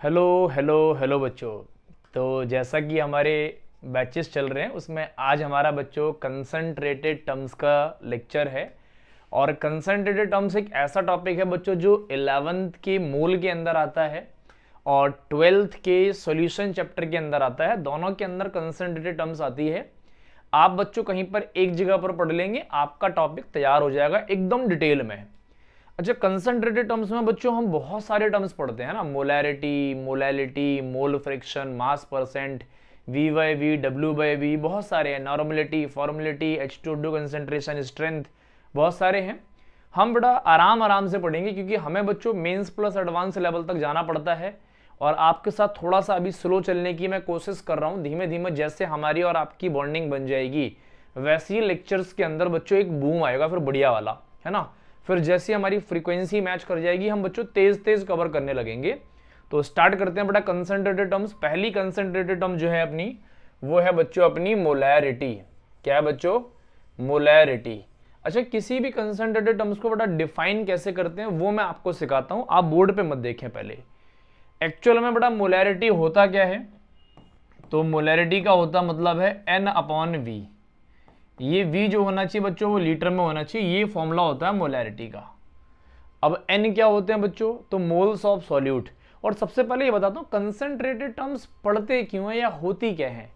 Hello hello hello बच्चों। तो जैसा कि हमारे बैचेस चल रहे हैं उसमें आज हमारा बच्चों कंसंट्रेटेड टर्म्स का लेक्चर है। और कंसंट्रेटेड टर्म्स एक ऐसा टॉपिक है बच्चों जो 11th के मूल के अंदर आता है और 12th के सॉल्यूशन चैप्टर के अंदर आता है। दोनों के अंदर कंसंट्रेटेड टर्म्स आती है। आप बच्चों कहीं पर एक जगह पर पढ़ लेंगे, आपका टॉपिक तैयार हो जाएगा एकदम डिटेल में। अच्छा, कंसंट्रेटेड टर्म्स में बच्चों हम बहुत सारे टर्म्स पढ़ते हैं ना, molarity, molality, mole fraction, mass percent, V by V, W by V, बहुत सारे हैं। नॉर्मलिटी, फॉर्मुलिटी, H2O कंसंट्रेशन, स्ट्रेंथ, बहुत सारे हैं। हम बड़ा आराम आराम से पढ़ेंगे क्योंकि हमें बच्चों मेंस प्लस एडवांस लेवल तक जाना पड़ता है और आपके साथ थोड़ा सा अभी स्लो चलने की मैं कोशिश कर रहा हूँ। धीमे धीमे जैसे हमारी और आपकी बॉन्डिंग बन जाएगी वैसे ही लेक्चर्स के अंदर बच्चों एक बूम आएगा फिर बढ़िया वाला, है ना। फिर जैसे हमारी फ्रीक्वेंसी मैच कर जाएगी हम बच्चों तेज तेज कवर करने लगेंगे। तो स्टार्ट करते हैं बेटा कंसंट्रेटेड टर्म्स। पहली कंसंट्रेटेड टर्म जो है अपनी, वो है बच्चों अपनी मोलैरिटी। क्या है बच्चों? मोलैरिटी। अच्छा, किसी भी कंसंट्रेटेड टर्म्स को बेटा डिफाइन कैसे करते हैं वो मैं आपको सिखाता हूं, आप बोर्ड पे मत देखें पहले। एक्चुअल में बेटा मोलैरिटी होता क्या है? तो मोलैरिटी का होता मतलब है N/V। ये V जो होना चाहिए बच्चों वो लीटर में होना चाहिए, ये फॉर्मूला होता है मोलैरिटी का। अब N क्या होते हैं बच्चों? तो मोल्स ऑफ सॉल्यूट। और सबसे पहले ये बताता हूँ कंसंट्रेटेड टर्म्स पढ़ते क्यों है या होती क्या है।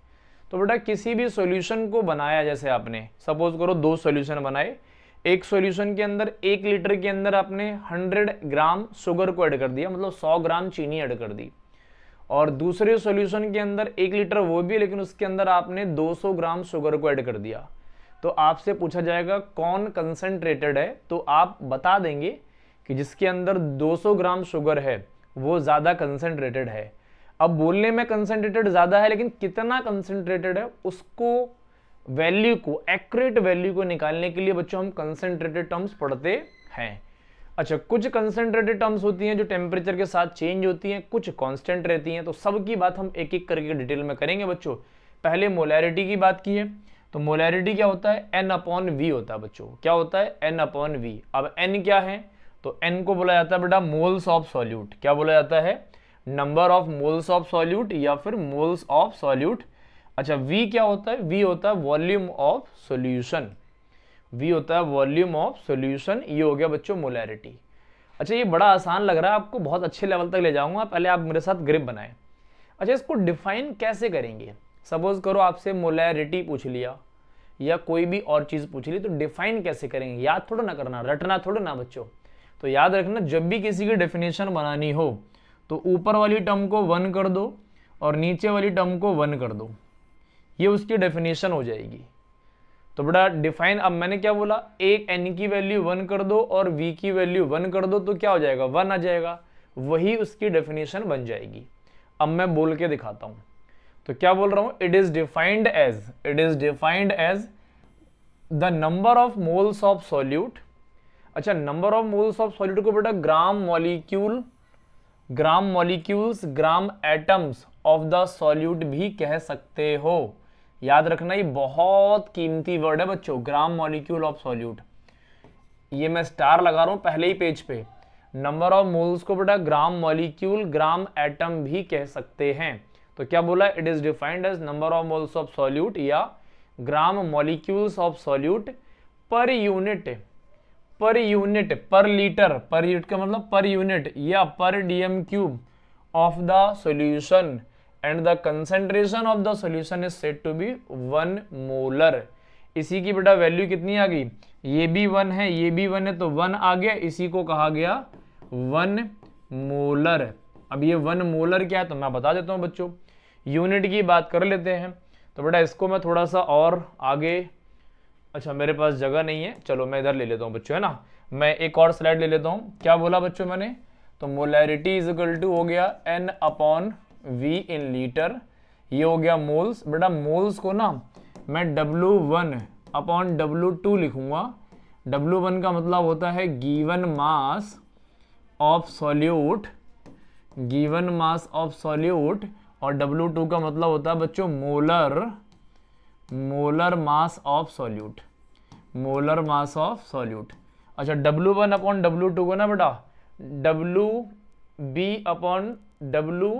तो बेटा किसी भी सॉल्यूशन को बनाया, जैसे आपने सपोज करो 2 सॉल्यूशन बनाए। एक सॉल्यूशन के अंदर 1 लीटर के अंदर आपने 100 ग्राम शुगर को ऐड कर दिया, मतलब 100 ग्राम चीनी ऐड कर दी। और दूसरे सॉल्यूशन के अंदर 1 लीटर वो भी, लेकिन उसके अंदर आपने 200 ग्राम शुगर को ऐड कर दिया। तो आपसे पूछा जाएगा कौन कंसंट्रेटेड है, तो आप बता देंगे कि जिसके अंदर 200 ग्राम शुगर है वो ज़्यादा कंसंट्रेटेड है। अब बोलने में कंसंट्रेटेड ज़्यादा है, लेकिन कितना कंसंट्रेटेड है उसको वैल्यू को, एक्यूरेट वैल्यू को निकालने के लिए बच्चों हम कंसंट्रेटेड टर्म्स पढ़ते हैं। अच्छा, कुछ कंसंट्रेटेड टर्म्स होती हैं जो टेम्परेचर के साथ चेंज होती हैं, कुछ कांस्टेंट रहती हैं। तो सबकी बात हम एक एक करके डिटेल में करेंगे बच्चों। पहले मोलैरिटी की बात की है, तो मोलैरिटी क्या होता है? N/V होता है बच्चों। क्या होता है? N/V। अब N क्या है? तो N को बोला जाता है बेटा मोल्स ऑफ सॉल्यूट। क्या बोला जाता है? Number of moles of solute या फिर मोल्स ऑफ सॉल्यूट। अच्छा, V क्या होता है? V होता है वॉल्यूम ऑफ सॉल्यूशन। V होता है वॉल्यूम ऑफ सॉल्यूशन। ये हो गया बच्चों मोलैरिटी। अच्छा, ये बड़ा आसान लग रहा है आपको, बहुत अच्छे लेवल तक ले जाऊंगा, पहले आप मेरे साथ ग्रिप बनाएं। अच्छा, इसको डिफाइन कैसे करेंगे? सपोज करो आपसे मोलैरिटी पूछ लिया या कोई भी और चीज पूछ ली, तो डिफाइन कैसे करेंगे? याद थोड़ा ना करना, रटना थोड़ा ना बच्चों। तो याद रखना, जब भी किसी की डेफिनेशन बनानी हो तो ऊपर वाली टर्म को 1 कर दो और नीचे वाली टर्म को 1 कर दो, ये उसकी डेफिनेशन हो जाएगी। तो बेटा डिफाइन, अब मैंने क्या बोला, एक N की वैल्यू 1 कर दो और V की वैल्यू 1 कर दो, तो क्या हो जाएगा? 1 आ जाएगा, वही उसकी डेफिनेशन बन जाएगी। अब मैं बोल के दिखाता हूं। तो क्या बोल रहा हूं? It is defined as the number of moles of solute. अच्छा, number of moles of solute को बेटा gram molecules, gram atoms of the solute भी कह सकते हो। याद रखना, ये बहुत कीमती वर्ड है बच्चों, ग्राम मॉलिक्यूल ऑफ सॉल्यूट। ये मैं स्टार लगा रहा हूं पहले ही पेज पे। नंबर ऑफ मोल्स को बेटा ग्राम मॉलिक्यूल, ग्राम एटम भी कह सकते हैं। तो क्या बोला? It is defined as number of moles of solute या gram molecules of solute per unit, per litre, per unit का मतलब पर यूनिट या per DM cube of the solution and the concentration of the solution is said to be 1 molar. इसी की बेटा value कितनी आ गई? ये भी 1 है, ये भी 1 है, तो 1 आ गया, इसी को कहा गया 1 मोलर। अब ये 1 मोलर क्या है तो मैं बता देता हूं बच्चों। यूनिट की बात कर लेते हैं, तो बेटा इसको मैं थोड़ा सा और आगे, अच्छा मेरे पास जगह नहीं है, चलो मैं इधर ले लेता हूं बच्चों, है ना। मैं एक और स्लाइड ले लेता हूं। क्या बोला बच्चों मैंने? तो मोलैरिटी इज इक्वल टू हो गया N/V इन लीटर। ये हो गया मोल्स। बेटा मोल्स को ना मैं W1/W2 लिखूंगा। W1 का मतलब होता है given mass of solute, given mass of solute, और W2 का मतलब होता है बच्चों molar mass of solute, molar mass of solute. अच्छा, W1/W2 को ना बेटा WB/W W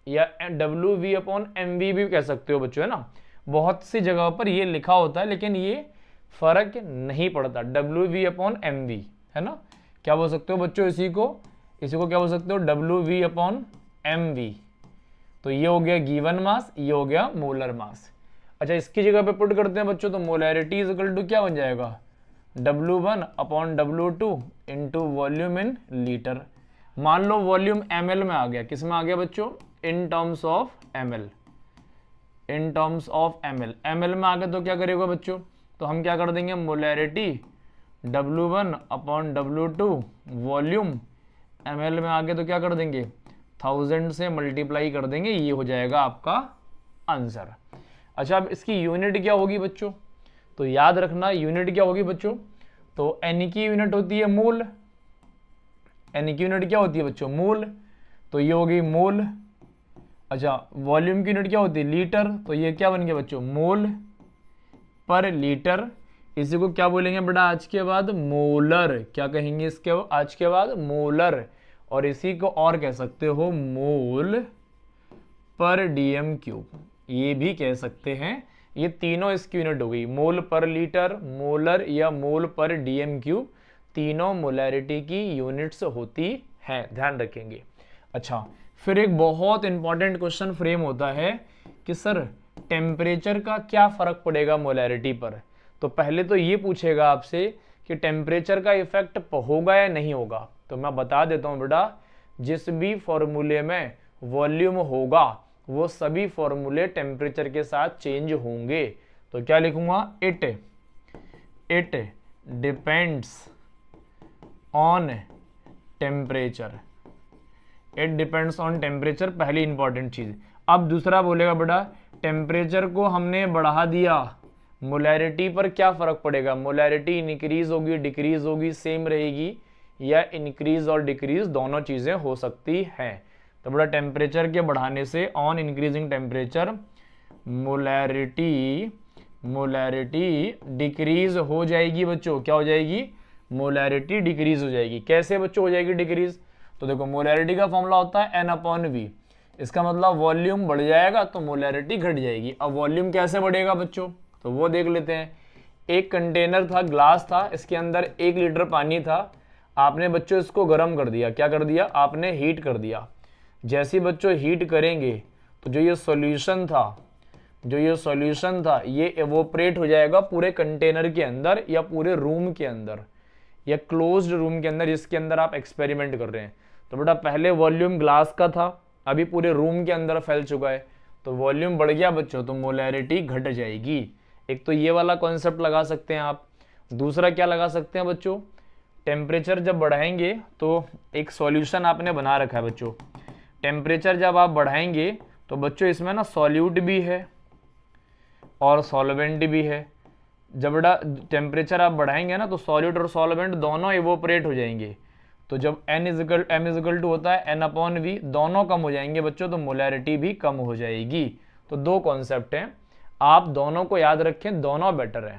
या WV अपॉन MV भी कह सकते हो बच्चों, है ना। बहुत सी जगह पर ये लिखा होता है लेकिन ये फर्क नहीं पड़ता, WV अपॉन MV, है ना। क्या बोल सकते हो बच्चों इसी को क्या बोल सकते हो, WV अपॉन MV। तो ये हो गया गिवन मास, ये हो गया मोलर मास। अच्छा, इसकी जगह पे पुट करते हैं बच्चों, तो मोलैरिटी इज इक्वल टू क्या बन जाएगा, W1 upon W2 into volume in litre. मान लो वॉल्यूम ml में आ गया, किस में आ गया बच्चों, in terms of ml, in terms of ml, ml में आ गया तो क्या करेगा बच्चों, तो हम क्या कर देंगे, molarity W1 upon W2 volume ml में आ गया तो क्या कर देंगे, 1000 से मल्टीप्लाई कर देंगे, ये हो जाएगा आपका आंसर। अच्छा, अब इसकी यूनिट क्या होगी बच्चों, तो याद रखना यूनिट क्या होगी बच्चों, तो N की यूनिट होती है मोल, N की यूनिट क्या होती है बच्चों, मोल, तो ये होगी मोल। अच्छा, वॉल्यूम की यूनिट क्या होती है, लीटर, तो ये क्या बन गया बच्चों, मोल पर लीटर। इसी को क्या बोलेंगे बेटा आज के बाद, मोलर, क्या कहेंगे इसके आज के बाद, मोलर। और इसी को और कह सकते हो मोल पर DM क्यूब, ये भी कह सकते हैं। ये तीनों इसकी यूनिट हो गई, मोल पर लीटर, मोलर या मोल पर DM क्यूब, तीनों मोलैरिटी की यूनिट्स होती हैं, ध्यान रखेंगे। अच्छा, फिर एक बहुत इंपॉर्टेंट क्वेश्चन फ्रेम होता है कि सर टेम्परेचर का क्या फर्क पड़ेगा मोलैरिटी पर। तो पहले तो ये पूछेगा आपसे कि टेम्परेचर का इफेक्ट होगा या नहीं होगा। तो मैं बता देता हूँ बेटा, जिस भी फॉर्मूले में वॉल्यूम होगा वो सभी फॉर्मूले टेम्परेचर के साथ चेंज होंगे। तो क्या लिखूंगा, it depends on temperature, it depends on temperature, पहली इंपॉर्टेंट चीज। अब दूसरा बोलेगा बेटा टेम्परेचर को हमने बढ़ा दिया, मोलैरिटी पर क्या फर्क पड़ेगा, मोलैरिटी इंक्रीज होगी डिक्रीज होगी, सेम रहेगी, या इंक्रीज और डिक्रीज दोनों चीजें हो सकती हैं। तो बेटा टेम्परेचर के बढ़ाने से on increasing temperature molarity decrease हो जाएगी बच्चों, क्या हो जाएगी, मोलैरिटी डिक्रीज हो जाएगी। कैसे बच्चों हो जाएगी डिक्रीज, तो देखो मोलैरिटी का फॉर्मूला होता है N/V, इसका मतलब वॉल्यूम बढ़ जाएगा तो मोलैरिटी घट जाएगी। अब वॉल्यूम कैसे बढ़ेगा बच्चों, तो वो देख लेते हैं। एक कंटेनर था, ग्लास था, इसके अंदर 1 लीटर पानी था, आपने बच्चों इसको गर्म कर दिया, क्या कर दिया, आपने हीट कर दिया। जैसे ही बच्चों हीट करेंगे तो जो ये सॉल्यूशन था ये एवोपरेट हो जाएगा पूरे कंटेनर के अंदर या पूरे रूम के अंदर या क्लोज्ड रूम के अंदर जिसके अंदर आप एक्सपेरिमेंट कर रहे हैं। तो बेटा पहले वॉल्यूम ग्लास का था, अभी पूरे रूम के अंदर फैल चुका है, तो वॉल्यूम बढ़ गया बच्चों तो मोलैरिटी घट जाएगी। एक तो ये वाला कॉन्सेप्ट लगा सकते हैं आप। दूसरा क्या लगा सकते हैं बच्चों, टेम्परेचर जब बढ़ाएंगे तो एक सॉल्यूशन आपने बना रखा है बच्चों, टेम्परेचर जब आप बढ़ाएंगे तो बच्चों इसमें ना सॉल्यूट भी है और सॉल्वेंट भी है। जब बेटा टेम्परेचर आप बढ़ाएंगे ना तो सॉल्यूट और सॉल्वेंट दोनों इवोपरेट हो जाएंगे। तो जब m होता है N/V, दोनों कम हो जाएंगे बच्चों तो मोलैरिटी भी कम हो जाएगी। तो दो कॉन्सेप्ट हैं, आप दोनों को याद रखें, दोनों बेटर है।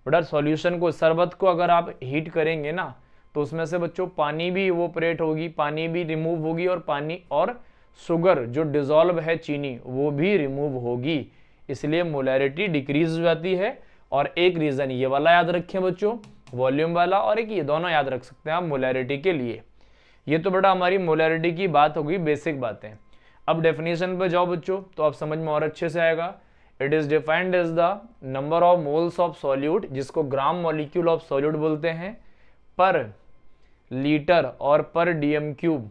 बेटा सॉल्यूशन को, शरबत को अगर आप हीट करेंगे ना तो उसमें से बच्चों पानी भी इवोपरेट होगी, पानी भी रिमूव होगी, और पानी और शुगर जो डिजोल्व है चीनी वो भी रिमूव होगी, इसलिए मोलैरिटी डिक्रीज हो जाती है। और एक रीजन ये वाला याद रखें बच्चों, वॉल्यूम वाला, और एक ये दोनों याद रख सकते हैं आप मोलैरिटी के लिए। ये तो बेटा हमारी मोलैरिटी की बात होगी, बेसिक बातें। अब डेफिनेशन पे जाओ बच्चों तो आप समझ में और अच्छे से आएगा। It is defined as the number of moles of solute, जिसको ग्राम मॉलिक्यूल ऑफ सॉल्यूट बोलते हैं, पर लीटर और per DM cube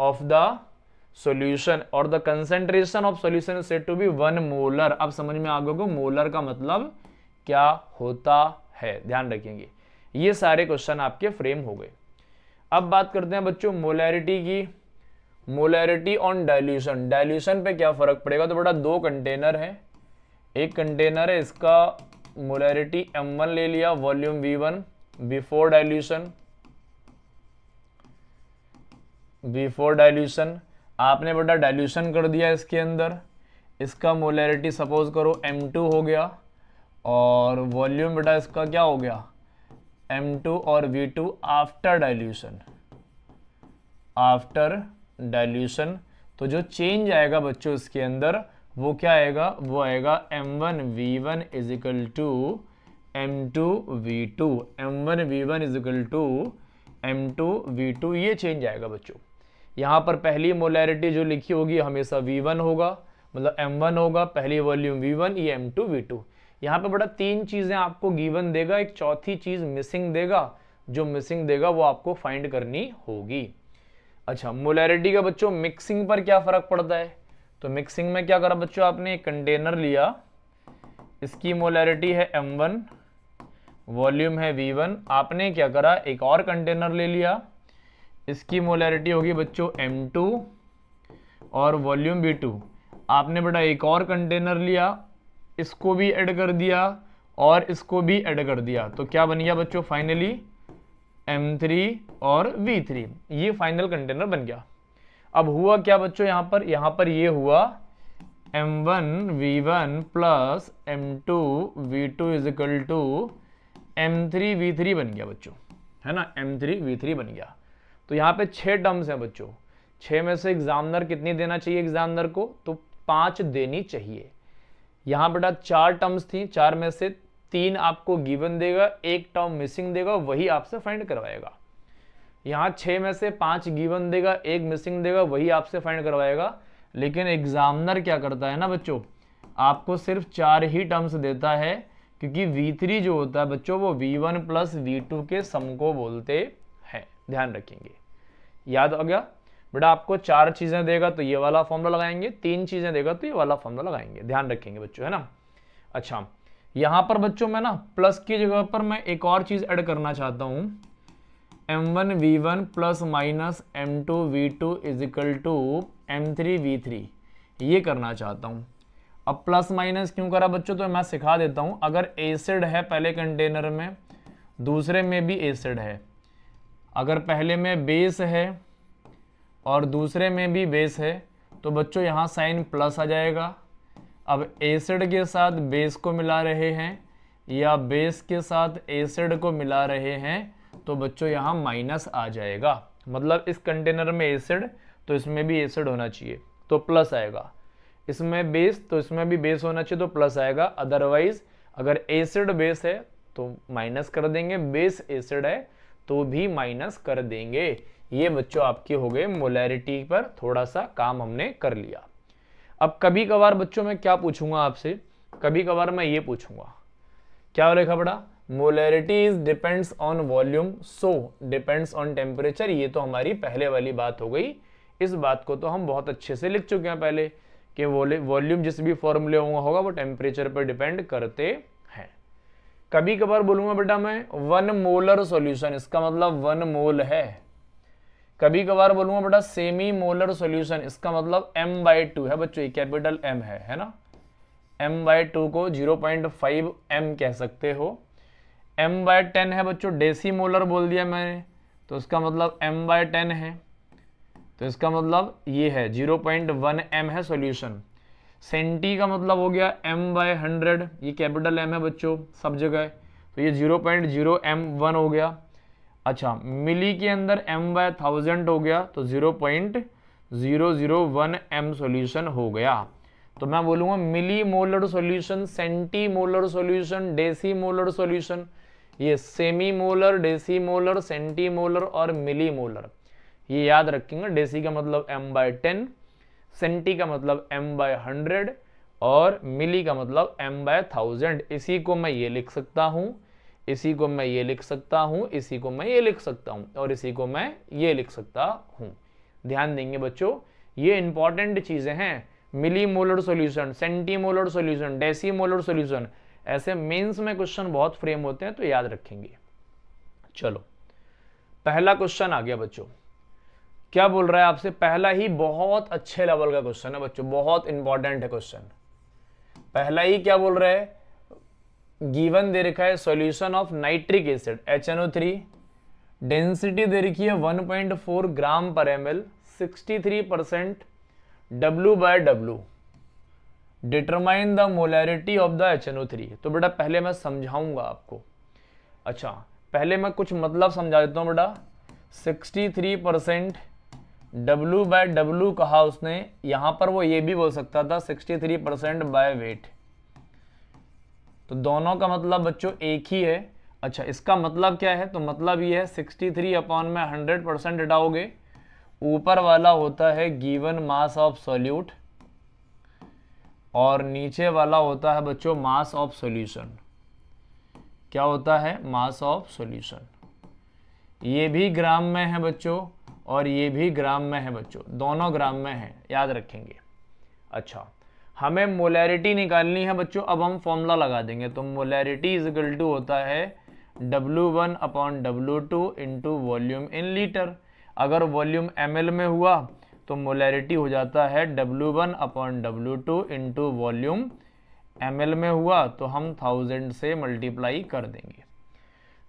of the solution, और the concentration of solution is said to be 1 molar. अब समझ में आ गया को मोलर का मतलब क्या होता है, ध्यान रखेंगे। ये सारे क्वेश्चन आपके फ्रेम हो गए। अब बात करते हैं बच्चों मोलैरिटी की, मोलैरिटी ऑन डाइल्यूशन। डाइल्यूशन पे क्या फर्क पड़ेगा, तो बेटा दो कंटेनर है, एक कंटेनर है इसका मोलैरिटी M1 ले लिया, वॉल्यूम V1 बिफोर डाइल्यूशन, आपने बेटा डाइल्यूशन कर दिया इसके अंदर, इसका मोलैरिटी सपोज करो M2 हो गया, और वॉल्यूम बेटा इसका क्या हो गया M2 और V2 आफ्टर डाइल्यूशन। तो जो चेंज आएगा बच्चों इसके अंदर वो क्या आएगा, वो आएगा m1v1 is equal to m2v2, m1v1 is equal to m2v2, ये चेंज आएगा बच्चों। यहाँ पर पहली मोलैरिटी जो लिखी होगी हमेशा v1 होगा, मतलब m1 होगा, पहली वॉल्यूम v1, ये m2v2। यहाँ पे बड़ा तीन चीजें आपको गिवन देगा, एक चौथी चीज मिसिंग देगा, जो मिसिंग देगा वो आपको फाइंड करनी होगी। अच्छा, मोलैरिटी का बच्चों मिक्सिंग पर क्या फर्क पड़ता है, तो मिक्सिंग में क्या करा बच्चों, आपने एक कंटेनर लिया, इसकी मोलैरिटी है m1, वॉल्यूम है v1, आपने क्या करा एक और कंटेनर ले लिया, इसकी मोलैरिटी होगी बच्चों m2 और वॉल्यूम v2, आपने बेटा एक और कंटेनर लिया, इसको भी ऐड कर दिया और इसको भी ऐड कर दिया, तो क्या बन गया बच्चों फाइनली m3 और v3, ये फाइनल कंटेनर बन गया। अब हुआ क्या बच्चों, यहाँ पर ये हुआ m1v1 plus m2v2 is equal to m3v3 बन गया बच्चों, है ना, m3v3 बन गया। तो यहाँ पे 6 टर्म्स हैं बच्चों, 6 में से एग्जामिनर कितनी देना चाहिए एग्जामिनर को, तो 5 देनी चाहिए। यहाँ बेटा 4 टर्म्स थी, 4 में से 3 आपको गिवन देगा, एक टर्म मिसिंग देगा, वही आपसे फाइंड करवाएगा। यहाँ 6 में से 5 गिवन देगा, एक मिसिंग देगा, वही आपसे फाइंड करवाएगा। लेकिन एग्जामिनर क्या करता है ना बच्चों, आपको सिर्फ 4 ही टर्म्स देता है, क्योंकि v3 जो होता है बच्चों वो v1 प्लस v2 के सम को बोलते हैं, ध्यान रखेंगे। याद आ गया बेटा, आपको 4 चीजें देगा तो ये वाला फॉर्मूला लगाएंगे, 3 चीजें देगा तो ये वाला फॉर्मूला लगाएंगे, ध्यान रखेंगे बच्चों, है ना। अच्छा, यहाँ पर बच्चों मैं ना प्लस की जगह पर मैं एक और चीज ऐड करना चाहता हूँ, m1v1 plus minus m2v2 is equal to m3v3, ये करना चाहता हूँ। अब प्लस माइनस क्यों करा बच्चों, तो मैं सिखा देता हूँ। अगर एसिड है पहले कंटेनर में, दूसरे में भी एसिड है, अगर पहले में बेस है और दूसरे में भी बेस है, तो बच्चों यहाँ साइन प्लस आ जाएगा। अब एसिड के साथ बेस को मिला रहे हैं या बेस के साथ एसिड को मिला रहे हैं, तो बच्चों यहाँ माइनस आ जाएगा। मतलब इस कंटेनर में एसिड तो इसमें भी एसिड होना चाहिए, तो प्लस आएगा। इसमें बेस तो इसमें भी बेस होना चाहिए, तो प्लस आएगा। अदरवाइज अगर एसिड बेस है तो माइनस कर देंगे, बेस एसिड है तो भी माइनस कर देंगे। ये बच्चों आपके हो गए मोलैरिटी पर थोड़ा सा काम हमने कर लिया। अब कभी कभार बच्चों मैं क्या पूछूंगा आपसे, कभी कभार मैं ये पूछूंगा, क्या लिखा बड़ा, molarity is depends on volume so depends on temperature. ये तो हमारी पहले वाली बात हो गई, इस बात को तो हम बहुत अच्छे से लिख चुके हैं पहले कि वॉल्यूम जिस भी फॉर्मूले होगा वो टेम्परेचर पर डिपेंड करते हैं। कभी कभार बोलूंगा बेटा मैं 1 मोलर सॉल्यूशन, इसका मतलब 1 मोल है। कभी कभार बोलूंगा बेटा सेमी मोलर सॉल्यूशन, इसका मतलब m/2 है बच्चों, ये कैपिटल M है ना, m/2 को 0.5 m कह सकते हो। m/10 है बच्चों, डेसी मोलर बोल दिया मैंने, तो इसका मतलब m/10 है, तो इसका मतलब ये है 0.1 m है सॉल्यूशन। सेंटी का मतलब हो गया m/100, ये कैपिटल M है बच्चों सब जगह, तो ये 0.0m1 हो गया। अच्छा, मिली के अंदर m/1000 हो गया, तो 0.001 m सॉल्यूशन हो गया। तो मैं बोलूँगा milli molar solution, centi molar solution, deci molar solution, ये semi molar, deci molar, centi molar और मिली मोलर, ये याद रखेंगे। डेसी का मतलब m/10, सेंटी का मतलब m/100 और मिली का मतलब m/1000। इसी को मैं ये लिख सकता हूँ, इसी को मैं ये लिख सकता हूँ, इसी को मैं ये लिख सकता हूँ और इसी को मैं ये लिख सकता हूँ। ध्यान देंगे बच्चों, ये इंपॉर्टेंट चीजें हैं। Milli molar solution, centi molar solution, deci molar solution, ऐसे मेंस में क्वेश्चन बहुत फ्रेम होते हैं, तो याद रखेंगे। चलो पहला क्वेश्चन आ गया बच्चों, क्या बोल रहा है आपसे, पहला ही बहुत अच्छे लेवल का क्वेश्चन है बच्चों, बहुत इंपॉर्टेंट है क्वेश्चन। पहला ही क्या बोल रहा है, गिवन दे रखा है solution of nitric acid HNO3, density दे रखी है 1.4 gram per ml, 63% W/W, determine the molarity of the HNO3। तो बेटा पहले मैं समझाऊंगा आपको। अच्छा, पहले मैं कुछ मतलब समझा देता हूं बेटा। 63% W/W कहा उसने, यहां पर वो ये भी बोल सकता था 63% बाय वेट, तो दोनों का मतलब बच्चों एक ही है। अच्छा, इसका मतलब क्या है, तो मतलब ये है 63 अपॉन में 100% हटाओगे, ऊपर वाला होता है गिवन मास ऑफ सॉल्यूट और नीचे वाला होता है बच्चों मास ऑफ सॉल्यूशन। क्या होता है, मास ऑफ सॉल्यूशन। ये भी ग्राम में है बच्चों और ये भी ग्राम में है बच्चों, दोनों ग्राम में है, याद रखेंगे। अच्छा, हमें मोलैरिटी निकालनी है बच्चों, अब हम फॉर्मूला लगा देंगे। तो मोलैरिटी इज इक्वल टू होता है W1 upon W2 into volume in litre. अगर वॉल्यूम ml में हुआ तो मोलैरिटी हो जाता है W1 upon W2 into volume ml में हुआ तो हम 1000 से मल्टीप्लाई कर देंगे।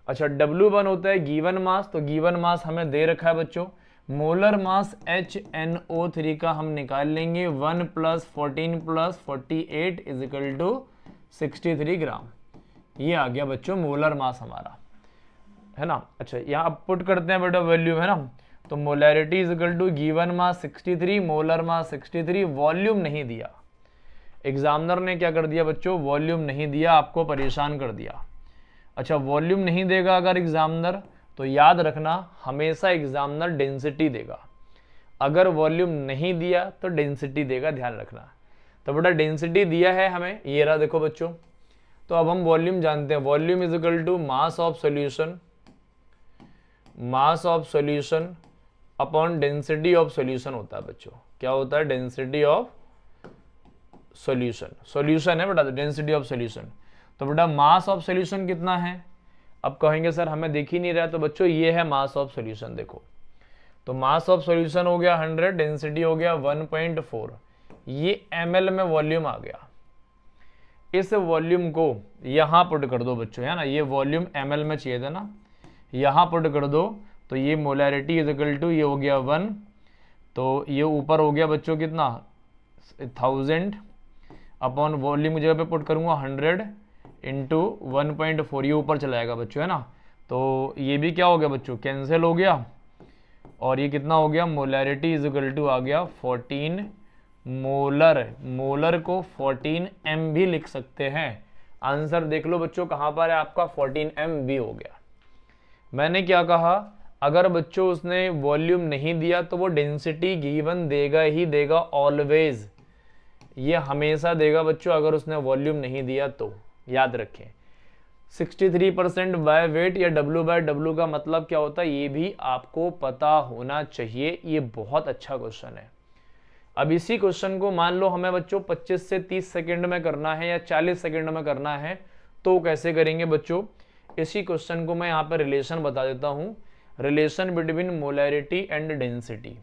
अच्छा, W1 होता है गिवन मास, तो गिवन मास हमें दे रखा है बच्चों। मोलर मास HNO3 का हम निकाल लेंगे 1 + 14 + 48 इज इक्वल टू 63 ग्राम। ये आ गया बच्चों मोलर मास हमारा, है ना। अच्छा, यहाँ अब पुट करते हैं बेटा वैल्यू, है ना। तो molarity is equal to given mass 63, molar mass 63, volume नहीं दिया। एग्जामिनर ने क्या कर दिया बच्चों, वॉल्यूम नहीं दिया, आपको परेशान कर दिया। अच्छा, वॉल्यूम नहीं देगा अगर एग्जामिनर, तो याद रखना हमेशा एग्जामिनर डेंसिटी देगा। अगर वॉल्यूम नहीं दिया तो डेंसिटी देगा, ध्यान रखना। तो बेटा डेंसिटी दिया है हमें, ये रहा देखो बच्चों। तो अब हम वॉल्यूम जानते हैं, volume is equal to mass of solution, mass of solution upon density of solution होता है बच्चों। क्या होता है, डेंसिटी ऑफ सॉल्यूशन। सॉल्यूशन है बेटा, डेंसिटी ऑफ सॉल्यूशन। तो बेटा मास ऑफ सॉल्यूशन कितना है, अब कहेंगे सर हमें दिख ही नहीं रहा, तो बच्चों ये है मास ऑफ सॉल्यूशन। देखो, तो मास ऑफ सॉल्यूशन हो गया 100, डेंसिटी हो गया 1.4, ये ml में वॉल्यूम आ गया। इस वॉल्यूम को यहां पुट कर दो बच्चों, है ना, ये वॉल्यूम ml में चाहिए था ना, यहां पुट कर दो। तो ये मोलैरिटी इज इक्वल टू, ये हो गया 1, तो ये ऊपर हो गया बच्चों कितना 1000 अपॉन वॉल्यूम की जगह पे पुट करूंगा 100 इंटू 1.4, ये ऊपर चला जाएगा बच्चों, है ना। तो ये भी क्या हो गया बच्चों, कैंसिल हो गया, और ये कितना हो गया, मोलैरिटी इज इक्वल टू आ गया 14 मोलर। मोलर को 14 m भी लिख सकते हैं। आंसर देख लो बच्चों कहां पर है आपका, 14 m भी हो गया। मैंने क्या कहा, अगर बच्चों उसने वॉल्यूम नहीं दिया तो वो डेंसिटी गिवन देगा ही देगा, ऑलवेज, ये हमेशा देगा बच्चों अगर उसने वॉल्यूम नहीं दिया तो, याद रखें। 63% बाय वेट या W/W का मतलब क्या होता है, ये भी आपको पता होना चाहिए। ये बहुत अच्छा क्वेश्चन है। अब इसी क्वेश्चन को मान लो हमें बच्चों 25 से 30 सेकंड में करना है या 40 सेकंड में करना है, तो कैसे करेंगे बच्चों। इसी क्वेश्चन को मैं यहाँ पर रिलेशन बता देता हूँ, relation between molarity and density.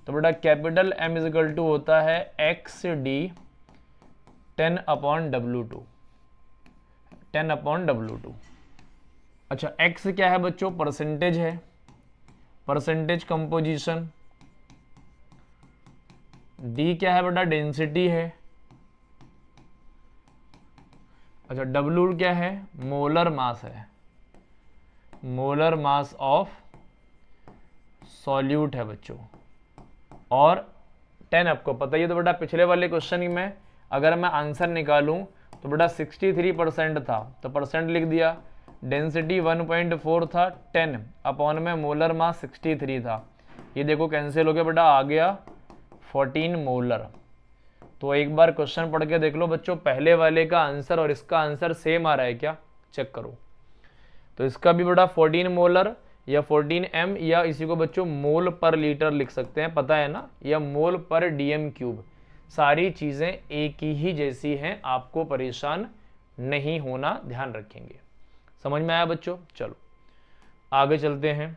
तो बेटा capital M is equal to होता है XD 10 upon W2, 10 upon W2। अच्छा, X क्या है बच्चों, परसेंटेज है, परसेंटेज कंपोजिशन। D क्या है बेटा, डेंसिटी है। अच्छा, W क्या है, मोलर मास है, मोलर मास ऑफ सॉल्यूट है बच्चों। और 10 आपको पता ही है। तो बेटा पिछले वाले क्वेश्चन में अगर मैं आंसर निकालूं तो बेटा 63% था, तो परसेंट लिख दिया, डेंसिटी 1.4 था, 10 अपॉन में मोलर मास 63 था, ये देखो कैंसिल हो गया बेटा, आ गया 14 मोलर। तो एक बार क्वेश्चन पढ़ के देख लो बच्चों, पहले वाले का आंसर और इसका आंसर सेम आ रहा है क्या, चेक करो। तो इसका भी बेटा 14 मोलर या 14 m, या इसी को बच्चों मोल पर लीटर लिख सकते हैं, पता है ना, या मोल पर DM³। सारी चीजें एक ही जैसी हैं, आपको परेशान नहीं होना, ध्यान रखेंगे। समझ में आया बच्चों, चलो आगे चलते हैं।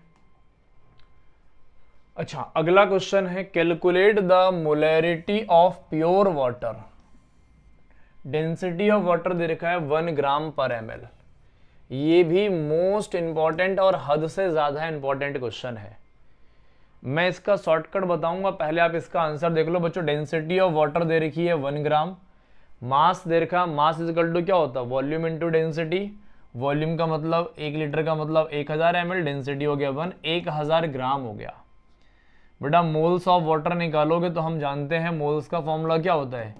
अच्छा, अगला क्वेश्चन है, calculate the molarity of pure water. Density of water दे रखा है 1 ग्राम पर ml। ये भी मोस्ट इंपॉर्टेंट और हद से ज्यादा इंपॉर्टेंट क्वेश्चन है। मैं इसका शॉर्टकट बताऊंगा, पहले आप इसका आंसर देख लो बच्चों। डेंसिटी ऑफ वाटर दे रखी है 1 ग्राम, मास दे रखा, मास इज इक्वल टू क्या होता है, वॉल्यूम इंटू डेंसिटी। वॉल्यूम का मतलब 1 लीटर का मतलब 1000 ml, डेंसिटी हो गया 1, 1000 ग्राम हो गया। बेटा मोल्स ऑफ वाटर निकालोगे तो हम जानते हैं मोल्स का फॉर्मूला क्या होता है,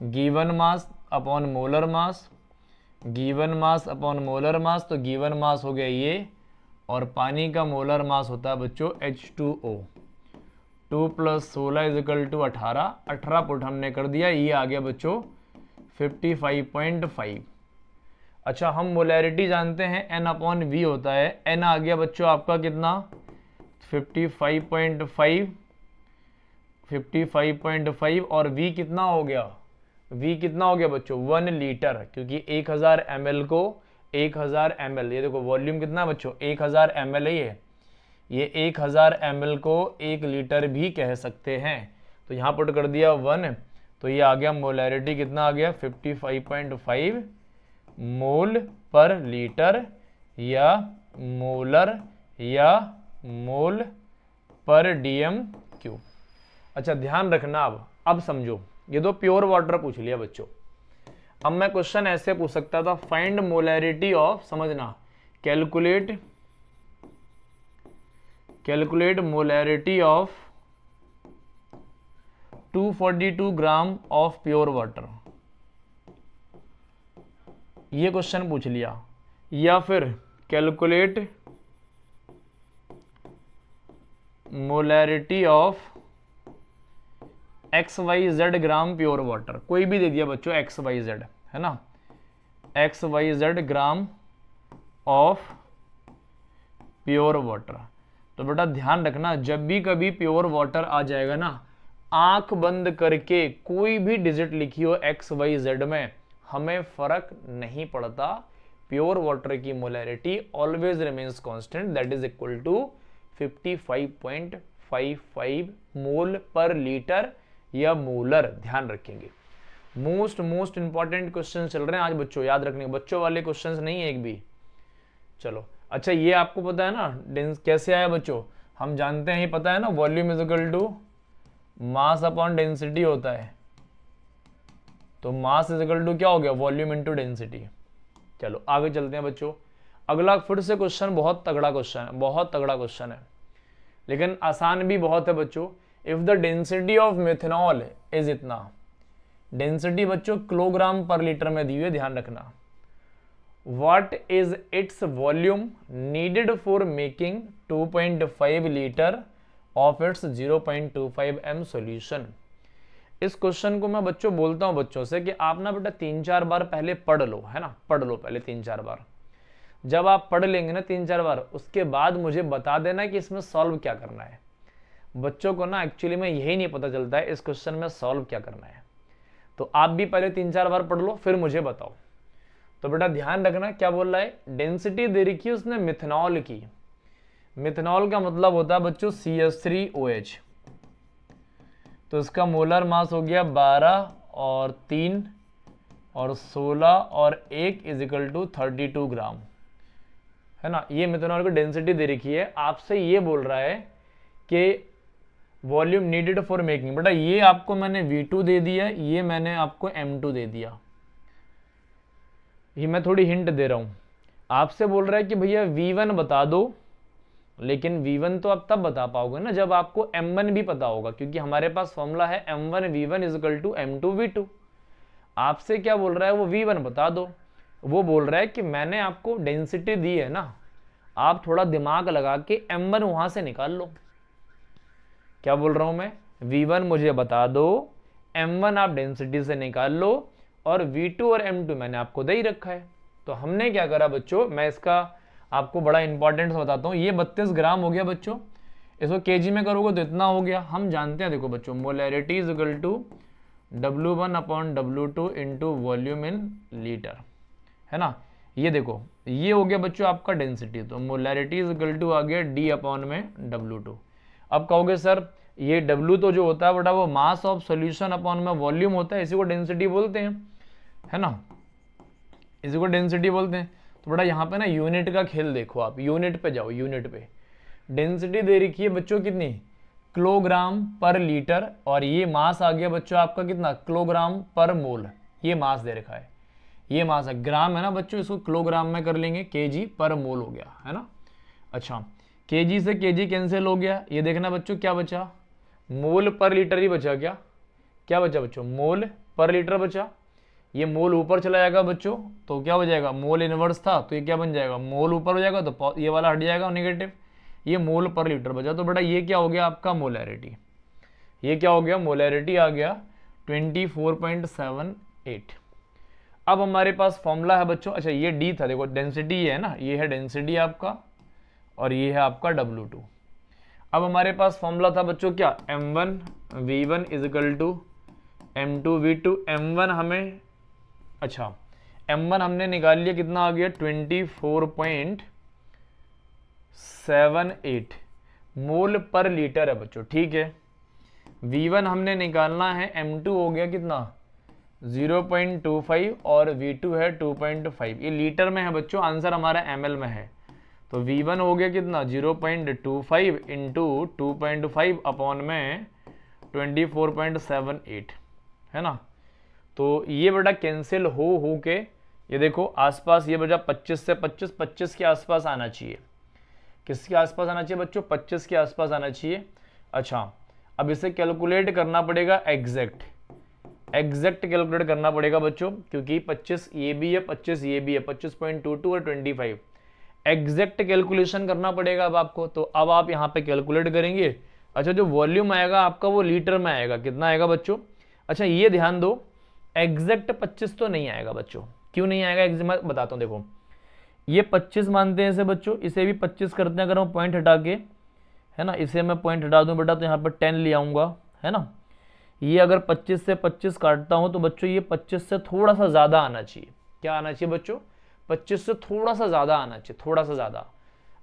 given mass upon molar mass, given mass upon molar mass. तो गिवन मास हो गया ये, और पानी का मोलर मास होता है बच्चों H2O। 2 + 16 = 18, 18 पुट हमने कर दिया, ये आ गया बच्चों 55.5। अच्छा हम मोलैरिटी जानते हैं N/V होता है, N आ गया बच्चों आपका कितना 55.5 और V कितना हो गया, V कितना हो गया बच्चों 1 लीटर, क्योंकि 1000 ml को 1000 ml, ये देखो वॉल्यूम कितना है बच्चों 1000 ml है ये 1000 ml को 1 लीटर भी कह सकते हैं। तो यहाँ पुट कर दिया 1, तो ये आ गया मोलैरिटी कितना आ गया 55.5 मोल पर लीटर या मोलर या मोल पर डीएम क्यूब। अच्छा ध्यान रखना, अब समझो, ये तो प्योर वाटर पूछ लिया बच्चों। अब मैं क्वेश्चन ऐसे पूछ सकता था, फाइंड मोलैरिटी ऑफ, समझना, calculate molarity of 242 gram of pure water, ये क्वेश्चन पूछ लिया। या फिर calculate molarity of XYZ gram pure water, कोई भी दे दिया बच्चों XYZ, है ना, XYZ gram of pure water. तो बेटा ध्यान रखना, जब भी कभी प्योर वाटर आ जाएगा ना, आंख बंद करके कोई भी डिजिट लिखी हो XYZ में, हमें फर्क नहीं पड़ता, प्योर वाटर की molarity always remains constant, that is equal to 55.55 mole per litre या मोलर। ध्यान रखेंगे, मोस्ट इंपॉर्टेंट क्वेश्चन चल रहे हैं आज बच्चों, याद रखने, बच्चों वाले क्वेश्चंस नहीं है एक भी। चलो अच्छा, ये आपको पता है ना कैसे आया बच्चों, हम जानते हैं, ये पता है ना, volume is equal to mass upon density होता है। तो मास इज इक्वल टू क्या हो गया, वॉल्यूम इनटू डेंसिटी। चलो आगे चलते हैं बच्चों, अगला फिर से क्वेश्चन बहुत तगड़ा क्वेश्चन है, बहुत तगड़ा क्वेश्चन है, लेकिन आसान भी बहुत है बच्चों। If the density of methanol is इतना, डेंसिटी बच्चों किलोग्राम पर लीटर में दी हुई है, ध्यान रखना। What is its volume needed for making 2.5 litre of its 0.25 m solution. इस क्वेश्चन को मैं बच्चों बोलता हूं बच्चों से कि आप ना बेटा 3-4 बार पहले पढ़ लो, है ना, पढ़ लो पहले 3-4 बार। जब आप पढ़ लेंगे ना 3-4 बार, उसके बाद मुझे बता देना कि इसमें सॉल्व क्या करना है। बच्चों को ना एक्चुअली में यही नहीं पता चलता है इस क्वेश्चन में सॉल्व क्या करना है। तो आप भी पहले 3-4 बार पढ़ लो, फिर मुझे बताओ। तो बेटा ध्यान रखना क्या बोल रहा है, डेंसिटी दे रखी है उसने मिथेनॉल की। मिथेनॉल का मतलब होता है बच्चों CH3OH। तो इसका मोलर मास हो गया 12 और 3 और 16 और 1 इज इक्वल टू 32 ग्राम, है ना। ये मिथेनॉल की डेंसिटी दे रखी है, आपसे ये बोल रहा है कि वॉल्यूम नीडेड फॉर मेकिंग। बेटा ये आपको मैंने V2 दे दिया, ये मैंने आपको M2 दे दिया। ये मैं थोड़ी हिंट दे रहा हूं, आपसे बोल रहा है कि भैया V1 बता दो, लेकिन V1 तो आप तब बता पाओगे ना जब आपको M1 भी पता होगा, क्योंकि हमारे पास फॉर्मूला है M1V1 is equal to M2V2। आपसे क्या बोल रहा है, वो V1 बता दो। वो बोल रहा है कि मैंने आपको डेंसिटी दी है ना, आप थोड़ा दिमाग लगा के M1 वहां से निकाल लो। क्या बोल रहा हूं मैं, V1 मुझे बता दो, M1 आप डेंसिटी से निकाल लो, और V2 और M2 मैंने आपको दे ही रखा है। तो हमने क्या करा बच्चों, मैं इसका आपको बड़ा इंपॉर्टेंट बताता हूँ। ये 32 ग्राम हो गया बच्चों, इसको केजी में करोगे तो इतना हो गया। हम जानते हैं, देखो बच्चों, molarity is equal to W1 upon W2 into volume in litre, है ना। ये देखो, ये हो गया बच्चों आपका डेंसिटी। तो मोलैरिटी इज इक्वल टू आ गया D अपॉन में W2। अब कहोगे सर ये W तो जो होता है बेटा वो मास ऑफ सोल्यूशन अपॉन में वॉल्यूम होता है, इसी को डेंसिटी बोलते हैं, है ना, इसी को डेंसिटी बोलते हैं। तो बेटा यहाँ पे ना यूनिट का खेल देखो, आप यूनिट पे जाओ, यूनिट पे डेंसिटी दे रखी है बच्चों कितनी, किलोग्राम पर लीटर, और ये मास आ गया बच्चों आपका कितना, किलोग्राम पर मोल। ये मास दे रखा है, ये मास है, ग्राम है ना बच्चों, इसको किलोग्राम में कर लेंगे, केजी पर मोल हो गया, है ना। अच्छा केजी से केजी कैंसिल हो गया, ये देखना बच्चों क्या बचा, मोल पर लीटर ही बचा। क्या क्या बचा बच्चों? मोल पर लीटर बचा। ये मोल ऊपर चला जाएगा बच्चों, तो क्या हो जाएगा? मोल इनवर्स था तो ये क्या बन जाएगा? मोल ऊपर हो जाएगा तो ये वाला हट जाएगा नेगेटिव। ये मोल पर लीटर बचा। तो बेटा ये क्या हो गया आपका? मोलैरिटी। ये क्या हो गया? मोलैरिटी आ गया 24.78। अब हमारे पास फॉर्मूला है बच्चों, अच्छा ये डी था, देखो डेंसिटी है ना, ये है डेंसिटी आपका और ये है आपका W2। अब हमारे पास फॉर्मूला था बच्चों क्या? M1V1 is equal to M2V2। M1 हमें, अच्छा M1 हमने निकाल लिया, कितना आ गया? 24.78 मोल पर लीटर है बच्चों, ठीक है। V1 हमने निकालना है, M2 हो गया कितना? 0.25 और V2 है 2.5। ये लीटर में है बच्चों, आंसर हमारा ml में है। तो V1 हो गया कितना? 0.25 इंटू 2.5 अपॉन में 24.78, है ना। तो ये बेटा कैंसिल हो के ये देखो आसपास, ये बचा 25 से 25 के आसपास आना चाहिए। किसके आसपास आना चाहिए बच्चों? 25 के आसपास आना चाहिए। अच्छा अब इसे कैलकुलेट करना पड़ेगा एग्जैक्ट कैलकुलेट करना पड़ेगा बच्चों, क्योंकि 25 ये भी है 25 ये भी है, 25.22 और 25 एग्जैक्ट कैलकुलेशन करना पड़ेगा अब आपको। तो अब आप यहाँ पे कैलकुलेट करेंगे। अच्छा जो वॉल्यूम आएगा आपका वो लीटर में आएगा, कितना आएगा बच्चों? अच्छा ये ध्यान दो, एग्जैक्ट 25 तो नहीं आएगा बच्चों। क्यों नहीं आएगा? एग्जैक्ट मैं बताता हूँ। देखो ये 25 मानते हैं इसे बच्चों, इसे भी 25 करते हैं अगर हम पॉइंट हटा के, है ना। इसे मैं पॉइंट हटा दूं बेटा तो यहाँ पर 10 ले आऊँगा, है ना। ये अगर 25 से 25 काटता हूँ तो बच्चों ये 25 से थोड़ा सा ज़्यादा आना चाहिए। क्या आना चाहिए बच्चों? 25 से थोड़ा सा ज़्यादा आना चाहिए, थोड़ा सा ज़्यादा।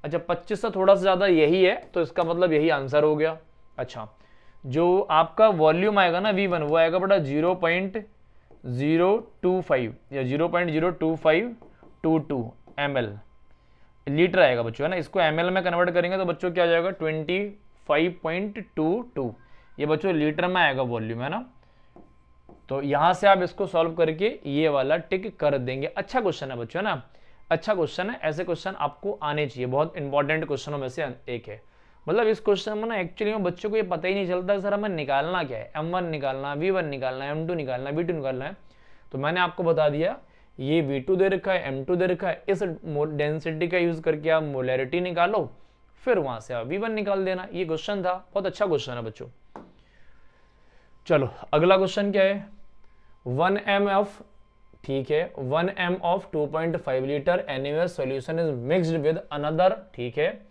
अच्छा 25 से थोड़ा सा ज़्यादा यही है, तो इसका मतलब यही आंसर हो गया। अच्छा जो आपका वॉल्यूम आएगा ना V1 वो आएगा बेटा 0.025 या 0.02522 ml लीटर आएगा बच्चों, है ना। इसको ml में कन्वर्ट करेंगे तो बच्चों क्या आ जाएगा? 25.22। ये बच्चों लीटर में आएगा वॉल्यूम, है ना। तो यहां से आप इसको सॉल्व करके ये वाला टिक कर देंगे। अच्छा क्वेश्चन है बच्चों, है ना, अच्छा क्वेश्चन है। ऐसे क्वेश्चन आपको आने चाहिए, बहुत इंपॉर्टेंट क्वेश्चनों में से एक है। मतलब इस क्वेश्चन में ना एक्चुअली में बच्चों को ये पता ही नहीं चलता सर हमें निकालना क्या है। M1 निकालना, V1 निकालना, M2 निकालना, V2 निकालना है। तो मैंने आपको बता दिया, ये V2 दे रखा है, M2 दे रखा है, इस डेंसिटी का यूज करके आप मोलैरिटी निकालो, फिर वहां से आप V1 निकाल देना। ये क्वेश्चन था, बहुत अच्छा क्वेश्चन है बच्चों। चलो अगला क्वेश्चन क्या है? 1 m ऑफ, ठीक है, 1 m of 2.5 litre NaOH solution is mixed with another, ठीक है।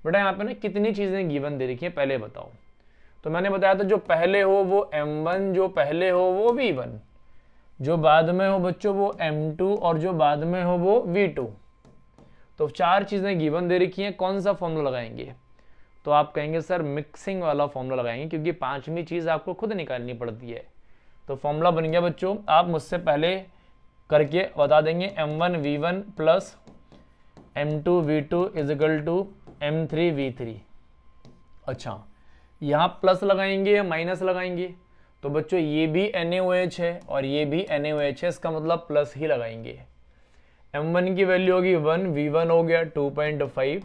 बेटा यहाँ पे ना कितनी चीजें गिवन दे रखी है पहले बताओ। तो मैंने बताया था जो पहले हो वो M1, जो पहले हो वो V1, जो बाद में हो बच्चों वो M2 और जो बाद में हो वो V2। तो 4 चीजें गिवन दे रखी हैं, कौन सा फॉर्मूला लगाएंगे? तो आप कहेंगे सर मिक्सिंग वाला फॉर्मूला लगाएंगे, क्योंकि 5वीं चीज आपको खुद निकालनी पड़ती है। तो फॉर्मूला बन गया बच्चों, आप मुझसे पहले करके बता देंगे M1 V1 plus M2 V2 is equal to M3 V3। अच्छा यहाँ प्लस लगाएंगे या माइनस लगाएंगे? तो बच्चों ये भी NaOH है और ये भी NaOH है, इसका मतलब प्लस ही लगाएंगे। M1 की वैल्यू होगी 1, V1 हो गया 2.5,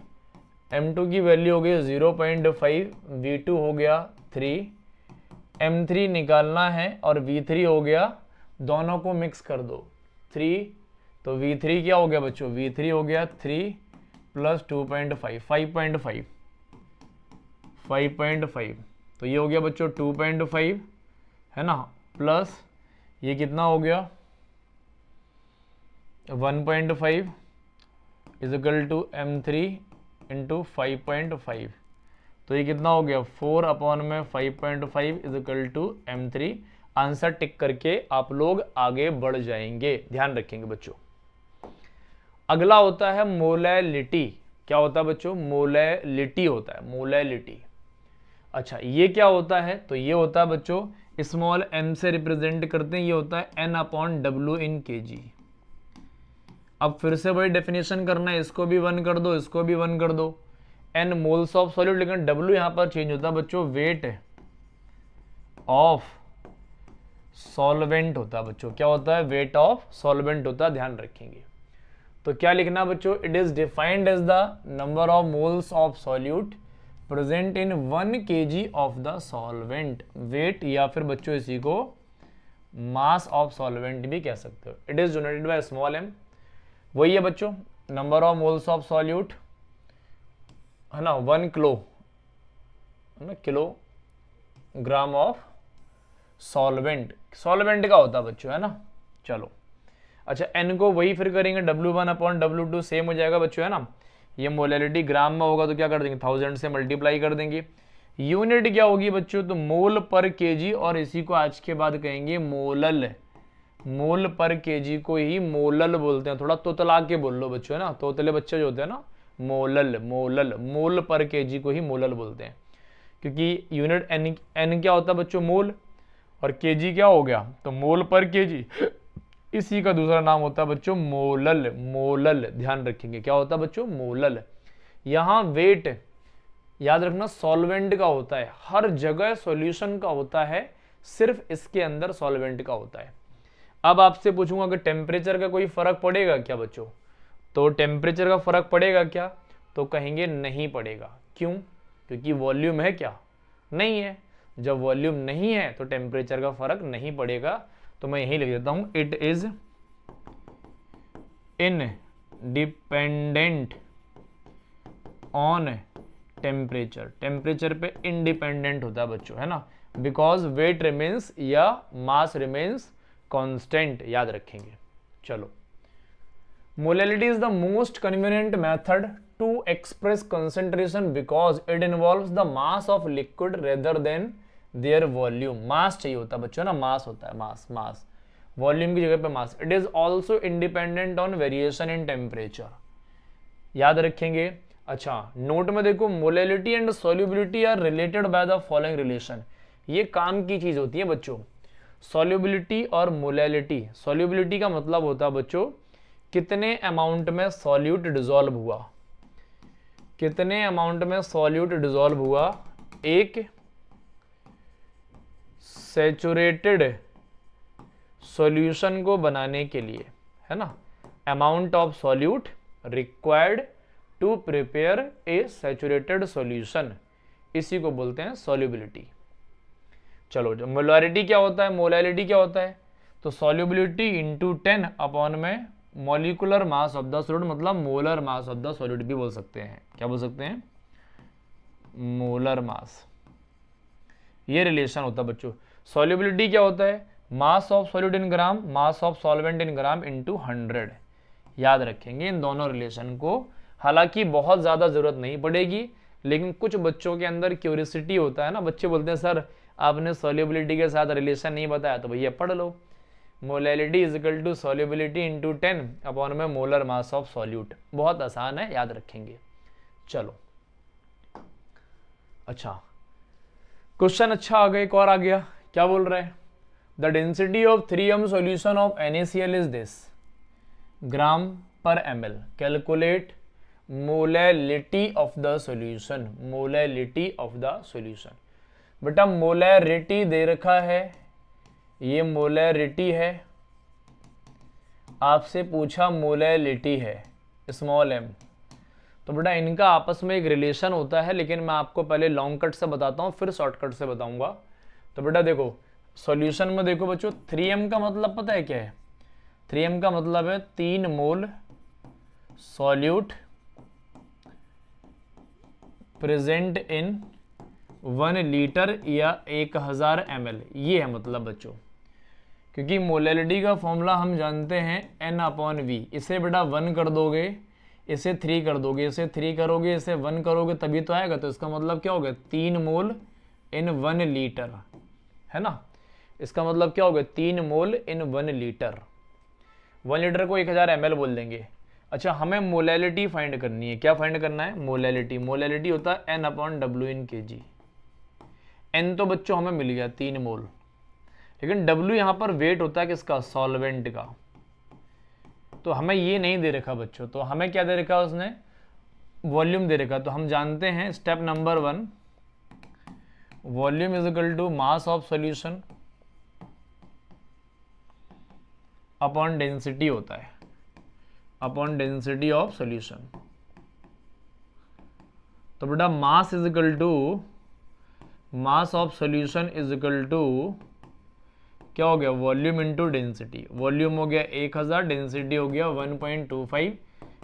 M2 की वैल्यू हो गई 0.5, V2 हो गया 3, M3 निकालना है और V3 हो गया, दोनों को मिक्स कर दो 3, तो V3 क्या हो गया बच्चों? V3 हो गया 3 प्लस 2.5 5.5, तो ये हो गया बच्चों 2.5, है ना, प्लस ये कितना हो गया 1.5 इजिकल टू M3 इंटू 5.5, तो ये कितना हो गया 4 अपॉन में 5.5 is equal to M3। Answer tick करके आप लोग आगे बढ़ जाएंगे, ध्यान रखेंगे बच्चों। अगला होता है मोलैलिटी। क्या होता है बच्चों? मोलैलिटी होता है, मोलैलिटी। अच्छा ये क्या होता है? तो ये होता है बच्चों स्मॉल m से रिप्रेजेंट करते हैं, ये होता है N/W इन kg। अब फिर से वही डेफिनेशन करना है, इसको भी 1 कर दो, इसको भी 1 कर दो। N मोल्स ऑफ सॉल्यूट, लेकिन W यहां पर चेंज होता है बच्चों, वेट ऑफ सॉल्वेंट होता है बच्चों। क्या होता है? वेट ऑफ सॉल्वेंट होता है, ध्यान रखेंगे। तो क्या लिखना बच्चों? It is defined as the number of moles of solute present in 1 kg of the solvent. Wait या फिर बच्चों इसी को मास ऑफ सॉल्वेंट भी कह सकते हो। It is denoted by small m। वही है बच्चों, number of moles of solute, है ना, 1 किलो, है ना, किलोग्राम ऑफ सॉल्वेंट। सॉल्वेंट का होता है बच्चों, है ना। चलो अच्छा, n को वही फिर करेंगे W1/W2 सेम हो जाएगा बच्चों, है ना। ये मोलैलिटी ग्राम में होगा तो क्या कर देंगे, 1000 से मल्टीप्लाई कर देंगे। यूनिट क्या होगी बच्चों, तो मोल पर केजी, और इसी को आज के बाद कहेंगे मोलल। मोल पर केजी को ही मोलल बोलते हैं। थोड़ा तोतला के बोल लो बच्चों, है ना, तोतले बच्चे जो होते हैं ना, मोलल, मोलल, मोल पर केजी को ही मोलल बोलते हैं, क्योंकि यूनिट एन क्या होता है बच्चों, मोल, और केजी क्या हो गया, तो मोल पर केजी। इसी का दूसरा नाम होता है बच्चों मोलल। मोलल ध्यान रखेंगे, क्या होता है बच्चों, मोलल। यहां वेट याद रखना सॉल्वेंट का होता है, हर जगह सॉल्यूशन का होता है, सिर्फ इसके अंदर सॉल्वेंट का होता है। अब आपसे पूछूंगा कि टेम्परेचर का कोई फर्क पड़ेगा क्या बच्चों, तो टेम्परेचर का फर्क पड़ेगा क्या, तो कहेंगे नहीं पड़ेगा। क्यों, क्योंकि वॉल्यूम है क्या, नहीं है। जब वॉल्यूम नहीं है तो टेम्परेचर का फर्क नहीं पड़ेगा। तो मैं यही लिख देता हूं, it is independent on temperature. Temperature पे इंडिपेंडेंट होता है बच्चों, है ना, बिकॉज वेट रिमेन्स या मास रिमेन्स कांस्टेंट, याद रखेंगे। चलो, molality is the most convenient method to express concentration because it involves the mass of liquid rather than their volume. Mass चाहिए होता है बच्चों ना, मास होता है, मास, मास, वॉल्यूम की जगह पे mass. It is also independent on variation in temperature, याद रखेंगे। अच्छा, नोट में देखो, molality and solubility are related by the following relation. ये काम की चीज होती है बच्चों, सॉल्युबिलिटी और मोलैलिटी। सॉल्युबिलिटी का मतलब होता है बच्चों कितने अमाउंट में सॉल्यूट डिसॉल्व हुआ, कितने अमाउंट में सॉल्यूट डिसॉल्व हुआ एक सैचुरेटेड सॉल्यूशन को बनाने के लिए, है ना। Amount of solute required to prepare a saturated solution, इसी को बोलते हैं सॉल्युबिलिटी। चलो, जो मोलैरिटी क्या होता है, मोलैलिटी क्या होता है, तो सॉल्युबिलिटी इंटू 10 अपॉन में molecular mass of the solute, मतलब molar mass of the solute भी बोल सकते हैं। क्या बोल सकते हैं, मोलर मास। ये रिलेशन होता है बच्चों। सॉल्युबिलिटी क्या होता है, मास of solute in gram, mass of solvent in gram into 100। याद रखेंगे इन दोनों रिलेशन को। हालांकि बहुत ज़्यादा ज़रूरत नहीं पड़ेगी, लेकिन कुछ बच्चों के अंदर क्यूरियोसिटी होता है ना, बच्चे बोलते हैं सर आपने सॉल्युबिलिटी के साथ रिलेशन नहीं बताया, तो भैया पढ़ लो, molality is equal to solubility into 10 upon में मोलर मास ऑफ सॉल्यूट। बहुत आसान है, याद रखेंगे। चलो अच्छा, क्वेश्चन अच्छा आ गया, एक और आ गया। क्या बोल रहा है, the density of 3m solution of NaCl is this gram per ml। Calculate molality of the solution. Molality of the solution, बेटा मोलैरिटी दे रखा है, ये मोलैरिटी है, आपसे पूछा मोलैलिटी है स्मॉल m, तो बेटा इनका आपस में एक रिलेशन होता है, लेकिन मैं आपको पहले लॉन्ग कट से बताता हूँ फिर शॉर्टकट से बताऊंगा। तो बेटा देखो, सॉल्यूशन में देखो बच्चों, 3m का मतलब पता है क्या है, 3m का मतलब है 3 मोल सॉल्यूट प्रेजेंट इन 1 लीटर या 1000 ml, ये है मतलब बच्चों। क्योंकि मोलैलिटी का फॉर्मूला हम जानते हैं N/V। इसे बेटा 1 कर दोगे, इसे 3 कर दोगे, इसे 3 करोगे, इसे 1 करोगे, तभी तो आएगा। तो इसका मतलब क्या हो गया, 3 मोल इन 1 लीटर, है ना। इसका मतलब क्या हो गया, 3 मोल इन 1 लीटर। 1 लीटर को 1000 ml बोल देंगे। अच्छा, हमें मोलैलिटी फाइंड करनी है। क्या फाइंड करना है, मोलैलिटी। मोलैलिटी होता है N/W इन kg। N तो बच्चों हमें मिल गया 3 मोल, लेकिन W यहाँ पर वेट होता है किसका, सॉल्वेंट का। तो हमें ये नहीं दे रखा बच्चों, तो हमें क्या दे रखा उसने, वॉल्यूम दे रखा। तो हम जानते हैं step number 1, volume is equal to mass of solution upon density होता है, अपॉन डेंसिटी ऑफ सॉल्यूशन। तो बेटा mass is equal to mass of solution is equal to क्या हो गया, वॉल्यूम इनटू डेंसिटी। वॉल्यूम हो गया 1000, डेंसिटी हो गया 1.25,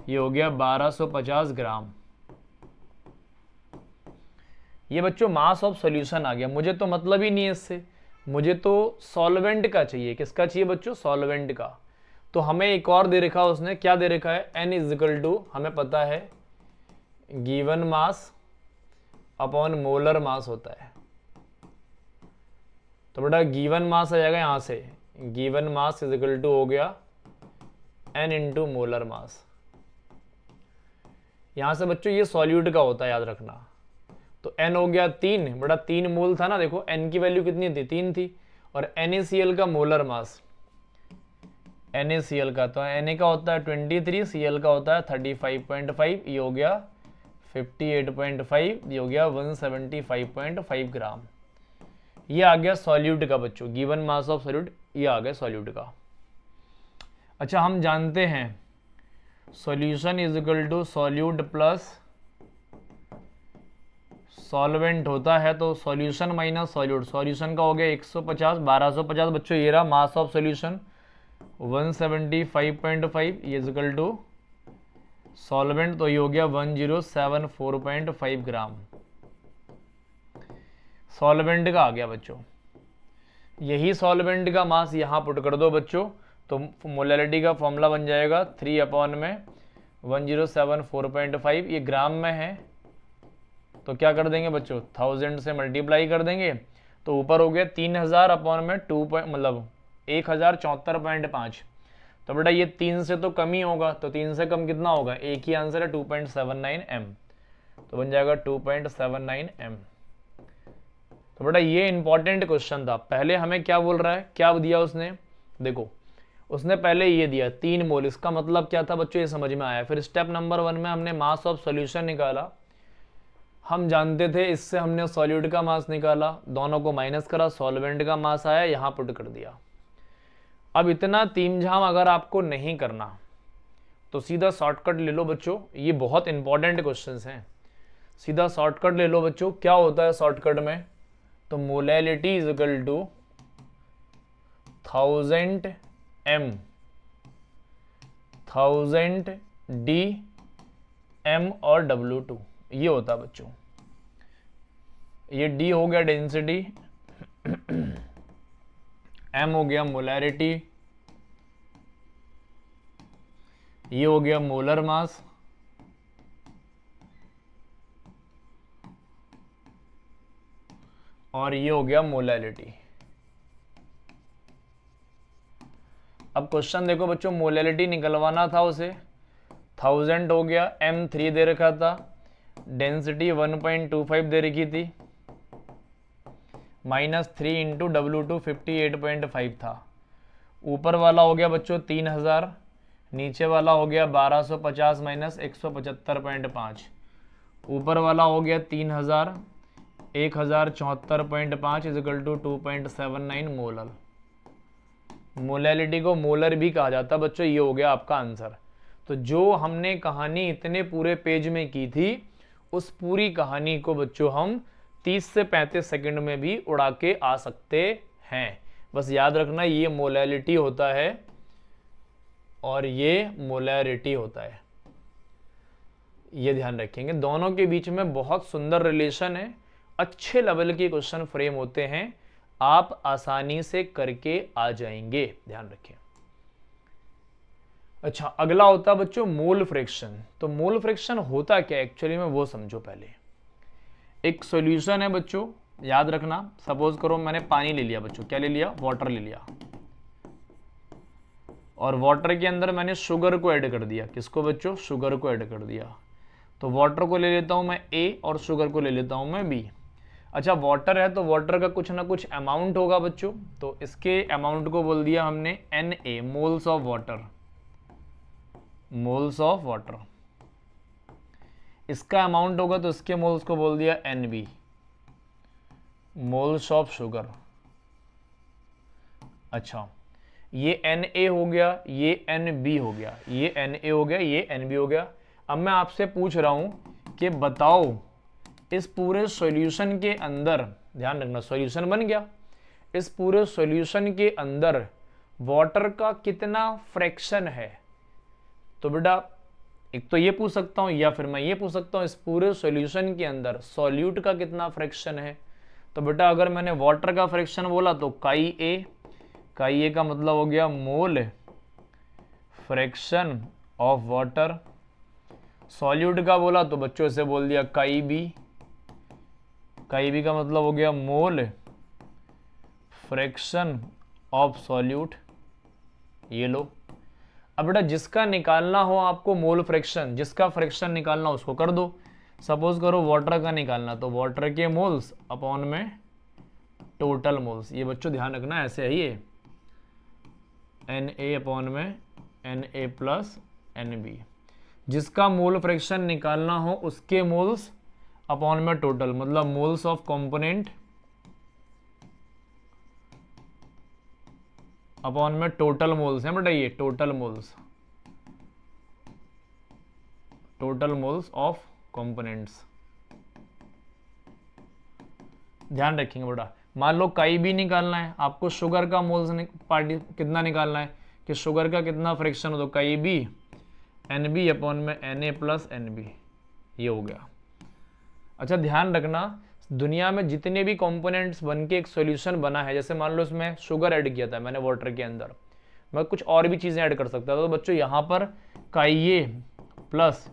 ये हो गया 1250 ग्राम। ये बच्चों मास ऑफ सॉल्यूशन आ गया। मुझे तो मतलब ही नहीं है इससे, मुझे तो सॉल्वेंट का चाहिए। किसका चाहिए बच्चों, सॉल्वेंट का। तो हमें एक और दे रखा, उसने क्या दे रखा है, n इज इक्वल टू, हमें पता है given mass upon molar mass होता है। तो बेटा गिवन मास आ जाएगा यहां से, given mass is equal to हो गया n इंटू मोलर मास। यहां से बच्चों ये सॉल्यूट का होता है, याद रखना। तो n हो गया 3, बड़ा 3 मोल था ना, देखो n की वैल्यू कितनी थी, 3 थी। और NaCl का मोलर मास, NaCl का, तो Na का होता है 23, Cl का होता है 35.5, ये हो गया 58.5, ये हो गया 175.5 ग्राम। ये आ गया सॉल्यूट का बच्चों, गिवन मास ऑफ सॉल्यूट, ये आ गया सॉल्यूट का। अच्छा हम जानते हैं solution is equal to solute plus solvent होता है, तो सॉल्यूशन माइनस सॉल्यूट, सॉल्यूशन का हो गया 150, 1250 बच्चों, ये रहा मास ऑफ सॉल्यूशन 175.5, ये इज इक्वल टू सॉल्वेंट, तो ये हो गया 1074.5 ग्राम। सॉल्वेंट का आ गया बच्चों। यही सॉल्वेंट का मास यहां पुट कर दो बच्चों, तो मोलैलिटी का फॉर्मूला बन जाएगा 3/1074.5, ये ग्राम में है, तो क्या कर देंगे बच्चों, 1000 से मल्टीप्लाई कर देंगे, तो ऊपर हो गया 3000 अपॉन में 1074.5। तो बेटा ये 3 से तो कम ही होगा, तो 3 से कम कितना होगा, एक ही आंसर है 2.79 m, तो बन जाएगा 2.79 m। तो बेटा ये इंपॉर्टेंट क्वेश्चन था। पहले हमें क्या बोल रहा है, क्या दिया उसने, देखो उसने पहले ये दिया 3 मोल, इसका मतलब क्या था बच्चों, ये समझ में आया। फिर स्टेप नंबर 1 में हमने मास ऑफ सॉल्यूशन निकाला, हम जानते थे, इससे हमने सॉल्यूट का मास निकाला, दोनों को माइनस करा, सॉल्वेंट का मास आया, यहां पुट कर दिया। अब इतना तीम झाम अगर आपको नहीं करना तो सीधा शॉर्टकट ले लो बच्चों, ये बहुत इंपॉर्टेंट क्वेश्चंस हैं। सीधा शॉर्टकट ले लो बच्चों, क्या होता है शॉर्टकट में, तो molality is equal to 1000 m 1000 d m और W2, ये होता है बच्चों। ये D हो गया डेंसिटी, M हो गया मोलैरिटी, ये हो गया मोलर मास, और ये हो गया मोलैलिटी। अब क्वेश्चन देखो बच्चों, मोलैलिटी निकलवाना था उसे, 1000 हो गया, M3 दे रखा था, डेंसिटी 1.25 दे रखी थी, -3 इंटू W2 58.5 था। ऊपर वाला हो गया बच्चों 3000, नीचे वाला हो गया 1250 माइनस 175.5, ऊपर वाला हो गया 3000, 1074.5 is equal to 2.79 molar. Molality को मोलर भी कहा जाता है बच्चों, ये हो गया आपका आंसर। तो जो हमने कहानी इतने पूरे पेज में की थी, उस पूरी कहानी को बच्चों हम 30 से 35 सेकंड में भी उड़ा के आ सकते हैं। बस याद रखना ये मोलैलिटी होता है और ये मोलैरिटी होता है, ये ध्यान रखेंगे। दोनों के बीच में बहुत सुंदर रिलेशन है, अच्छे लेवल के क्वेश्चन फ्रेम होते हैं, आप आसानी से करके आ जाएंगे, ध्यान रखें। अच्छा अगला होता है बच्चों मोल फ्रैक्शन। तो मोल फ्रैक्शन होता क्या एक्चुअली में वो समझो पहले। एक सॉल्यूशन है बच्चों, याद रखना, सपोज करो मैंने पानी ले लिया बच्चों, क्या ले लिया, वाटर ले लिया, और वाटर के अंदर मैंने शुगर को ऐड कर दिया। किसको बच्चों, शुगर को ऐड कर दिया। तो वाटर को ले लेता हूं मैं A और शुगर को ले लेता हूं मैं B। अच्छा वाटर है तो वाटर का कुछ ना कुछ अमाउंट होगा बच्चों, तो इसके अमाउंट को बोल दिया हमने Na, moles of water, moles of water. इसका अमाउंट होगा तो इसके मोल्स को बोल दिया Nb, मोल्स ऑफ शुगर। अच्छा ये Na हो गया, ये Nb हो गया, ये Na हो गया, ये Nb हो गया। अब मैं आपसे पूछ रहा हूं कि बताओ इस पूरे सॉल्यूशन के अंदर, ध्यान रखना सॉल्यूशन बन गया, इस पूरे सॉल्यूशन के अंदर वाटर का कितना फ्रैक्शन है। तो बेटा एक तो ये पूछ सकता हूं या फिर मैं ये पूछ सकता हूं इस पूरे सॉल्यूशन के अंदर सॉल्यूट का कितना फ्रैक्शन है। तो बेटा अगर मैंने वाटर का फ्रैक्शन बोला तो काई ए का मतलब हो गया मोल फ्रैक्शन ऑफ वाटर। सॉल्यूट का बोला तो बच्चों से बोल दिया काई बी का मतलब हो गया मोल फ्रैक्शन ऑफ सॉल्यूट। ये लो। अब बेटा जिसका निकालना हो आपको मोल फ्रैक्शन, जिसका फ्रैक्शन निकालना हो उसको कर दो। सपोज करो वाटर का निकालना, तो वाटर के मोल्स अपॉन में टोटल मोल्स। ये बच्चों ध्यान रखना ऐसे है ये Na अपॉन में Na प्लस Nb। जिसका मोल फ्रैक्शन निकालना हो उसके मोल्स अपॉन में टोटल, मतलब मोल्स ऑफ कंपोनेंट अपॉन में टोटल मोल्स है बेटा, ये टोटल मोल्स ऑफ कंपोनेंट्स। ध्यान रखेंगे बेटा। मान लो काई भी निकालना है आपको, शुगर का मोल्स पार्टी कितना निकालना है कि शुगर का कितना फ्रैक्शन हो, तो काई बी Nb अपॉन में Na प्लस Nb। ये हो गया। अच्छा ध्यान रखना दुनिया में जितने भी कंपोनेंट्स बन के एक सॉल्यूशन बना है, जैसे मान लो इसमें शुगर ऐड किया था मैंने वाटर के अंदर, मैं कुछ और भी चीज़ें ऐड कर सकता था। तो बच्चों यहाँ पर काई ए प्लस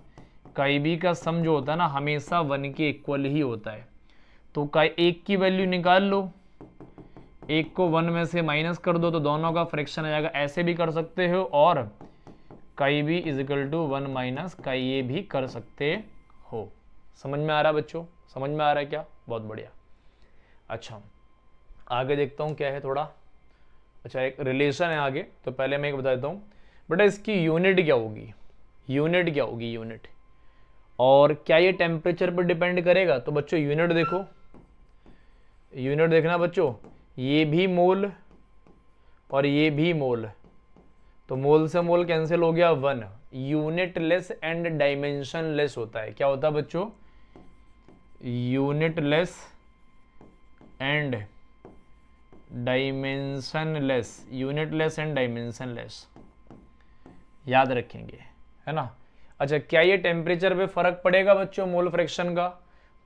काई बी का सम जो होता है ना हमेशा 1 के इक्वल ही होता है। तो काई एक की वैल्यू निकाल लो, एक को 1 में से माइनस कर दो तो दोनों का फ्रैक्शन आ जाएगा। ऐसे भी कर सकते हो और chi B is equal to 1 minus chi A भी कर सकते हो। समझ में आ रहा है बच्चों? समझ में आ रहा है क्या? बहुत बढ़िया। अच्छा आगे देखता हूँ क्या है थोड़ा। अच्छा एक रिलेशन है आगे, तो पहले मैं एक बता देता हूँ बेटा इसकी यूनिट क्या होगी, यूनिट। और क्या ये टेम्परेचर पर डिपेंड करेगा? तो बच्चों यूनिट देखो, यूनिट देखना बच्चों, ये भी मोल और ये भी मोल, तो मोल से मोल कैंसिल हो गया 1। Unit less and dimension less होता है। क्या होता है बच्चों? Unit less and dimension less, unit less and dimension less, याद रखेंगे, है ना। अच्छा क्या ये टेम्परेचर पे फर्क पड़ेगा बच्चों मोल फ्रैक्शन का?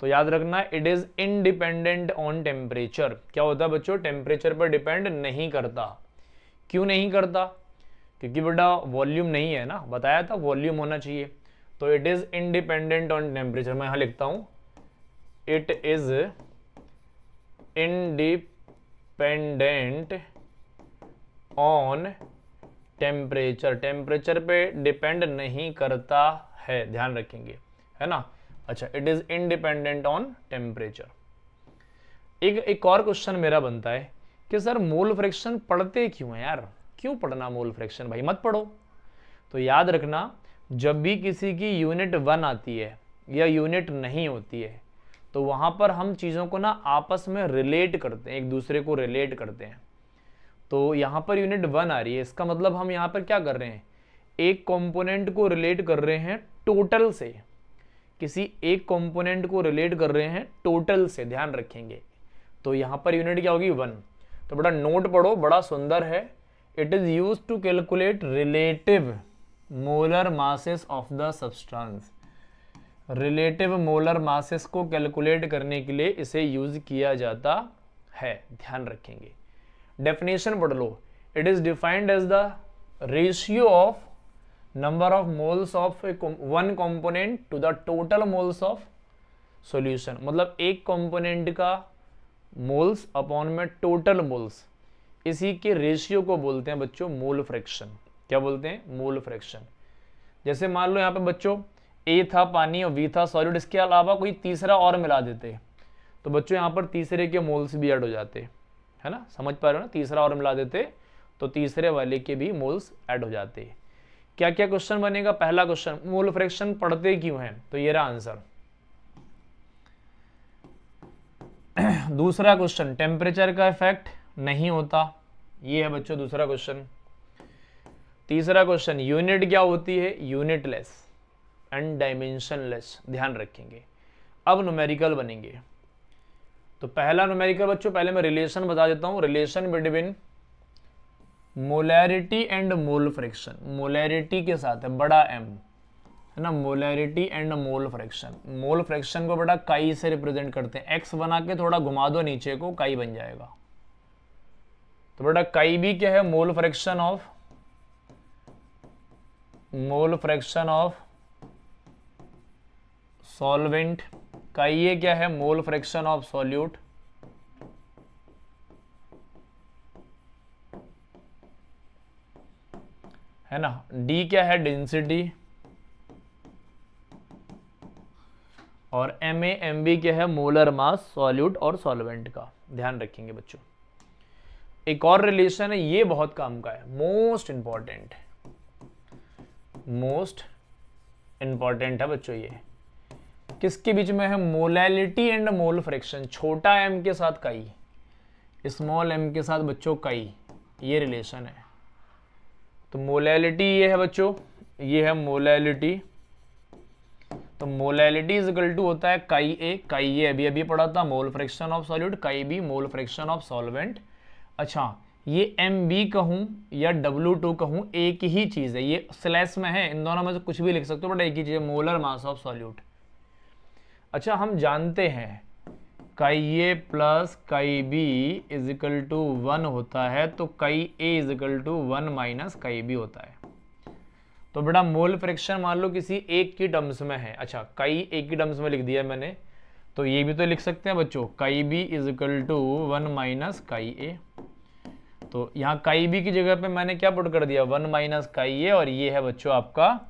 तो याद रखना it is independent on temperature. क्या होता है बच्चों? टेम्परेचर पर डिपेंड नहीं करता। क्यों नहीं करता? क्योंकि बेटा वॉल्यूम नहीं है ना, बताया था वॉल्यूम होना चाहिए। तो it is independent on temperature. मैं यहां लिखता हूं it is independent on temperature, temperature पे डिपेंड नहीं करता है, ध्यान रखेंगे, है ना। अच्छा it is independent on temperature. एक और क्वेश्चन मेरा बनता है कि सर मोल फ्रैक्शन पढ़ते क्यों है यार? क्यों पढ़ना मोल फ्रैक्शन? भाई मत पढ़ो। तो याद रखना जब भी किसी की यूनिट 1 आती है या यूनिट नहीं होती है तो वहां पर हम चीजों को ना आपस में रिलेट करते हैं, एक दूसरे को रिलेट करते हैं। तो यहाँ पर यूनिट 1 आ रही है, इसका मतलब हम यहाँ पर क्या कर रहे हैं? एक कंपोनेंट को रिलेट कर रहे हैं टोटल से, किसी एक कंपोनेंट को रिलेट कर रहे हैं टोटल से, ध्यान रखेंगे। तो यहाँ पर यूनिट क्या होगी? 1। तो बड़ा नोट पढ़ो, बड़ा सुंदर है। It is use to calculate relative molar masses of the substance. Relative molar masses को कैलकुलेट करने के लिए इसे यूज किया जाता है, ध्यान रखेंगे। डेफिनेशन पढ़ लो। It is defined as the ratio of number of moles of one component to the total moles of solution. मतलब एक कंपोनेंट का मोल्स अपॉन में टोटल मोल्स, इसी के रेशियो को बोलते हैं बच्चों मोल फ्रैक्शन। क्या बोलते हैं? Mole fraction. जैसे मान लो यहाँ पे बच्चों ए था पानी और बी था सॉलिड, इसके अलावा कोई तीसरा और मिला देते तो बच्चों यहाँ पर तीसरे के मोल्स भी ऐड हो जाते, है ना। समझ पा रहे हो ना? तीसरा और मिला देते तो तीसरे वाले के भी मोल्स ऐड हो जाते। क्या क्या क्वेश्चन बनेगा? पहला क्वेश्चन, मोल फ्रैक्शन पढ़ते क्यों हैं? तो ये रहा आंसर। दूसरा क्वेश्चन, टेम्परेचर का इफेक्ट नहीं होता, ये है बच्चों दूसरा क्वेश्चन। तीसरा क्वेश्चन, यूनिट क्या होती है? Unit less and dimension less, ध्यान रखेंगे। अब न्यूमेरिकल बनेंगे। तो पहला न्यूमेरिकल बच्चों, पहले मैं रिलेशन बता देता हूं, relation between molarity and mole fraction. Molarity के साथ है बड़ा एम, है ना, molarity and mole fraction. Mole fraction को बड़ा काई से रिप्रेजेंट करते हैं, एक्स बना के थोड़ा घुमा दो नीचे को, काई बन जाएगा। तो बेटा काई भी क्या है, मोल फ्रैक्शन ऑफ सॉल्वेंट। काई ये क्या है, मोल फ्रैक्शन ऑफ सॉल्यूट। है ना, डी क्या है, डेंसिटी। और एम ए एम बी क्या है, मोलर मास सॉल्यूट और सॉल्वेंट का, ध्यान रखेंगे बच्चों। एक और रिलेशन है, ये बहुत काम का है, मोस्ट इंपॉर्टेंट है बच्चों। ये किसके बीच में है, मोलैलिटी एंड मोल फ्रैक्शन। छोटा एम के साथ काई, स्मॉल एम के साथ बच्चों काई, ये रिलेशन है। तो मोलैलिटी ये है बच्चों, ये है मोलैलिटी। तो मोलैलिटी इज इक्वल टू होता है काई ए अभी अभी पढ़ा था, mole fraction of solute, chi B mole fraction of solvent. अच्छा, ये एम बी कहूं या W2 कहूं, एक ही चीज है, ये स्लैश में है, इन दोनों में से कुछ भी लिख सकते हो, बट एक ही चीज है, मोलर मास ऑफ सॉल्यूट। अच्छा, हम जानते हैं chi A plus chi B is equal to 1 होता है, तो chi A is equal to 1 minus chi B होता है। तो बेटा मोल फ्रैक्शन मान लो किसी एक की टर्म्स में है, अच्छा काई एक की टर्म्स में लिख दिया मैंने, तो ये भी तो लिख सकते हैं बच्चों, chi B is equal to 1 minus chi A. तो यहाँ काई बी की जगह पे मैंने क्या पुट कर दिया, 1 माइनस काई ए, और ये है बच्चों आपका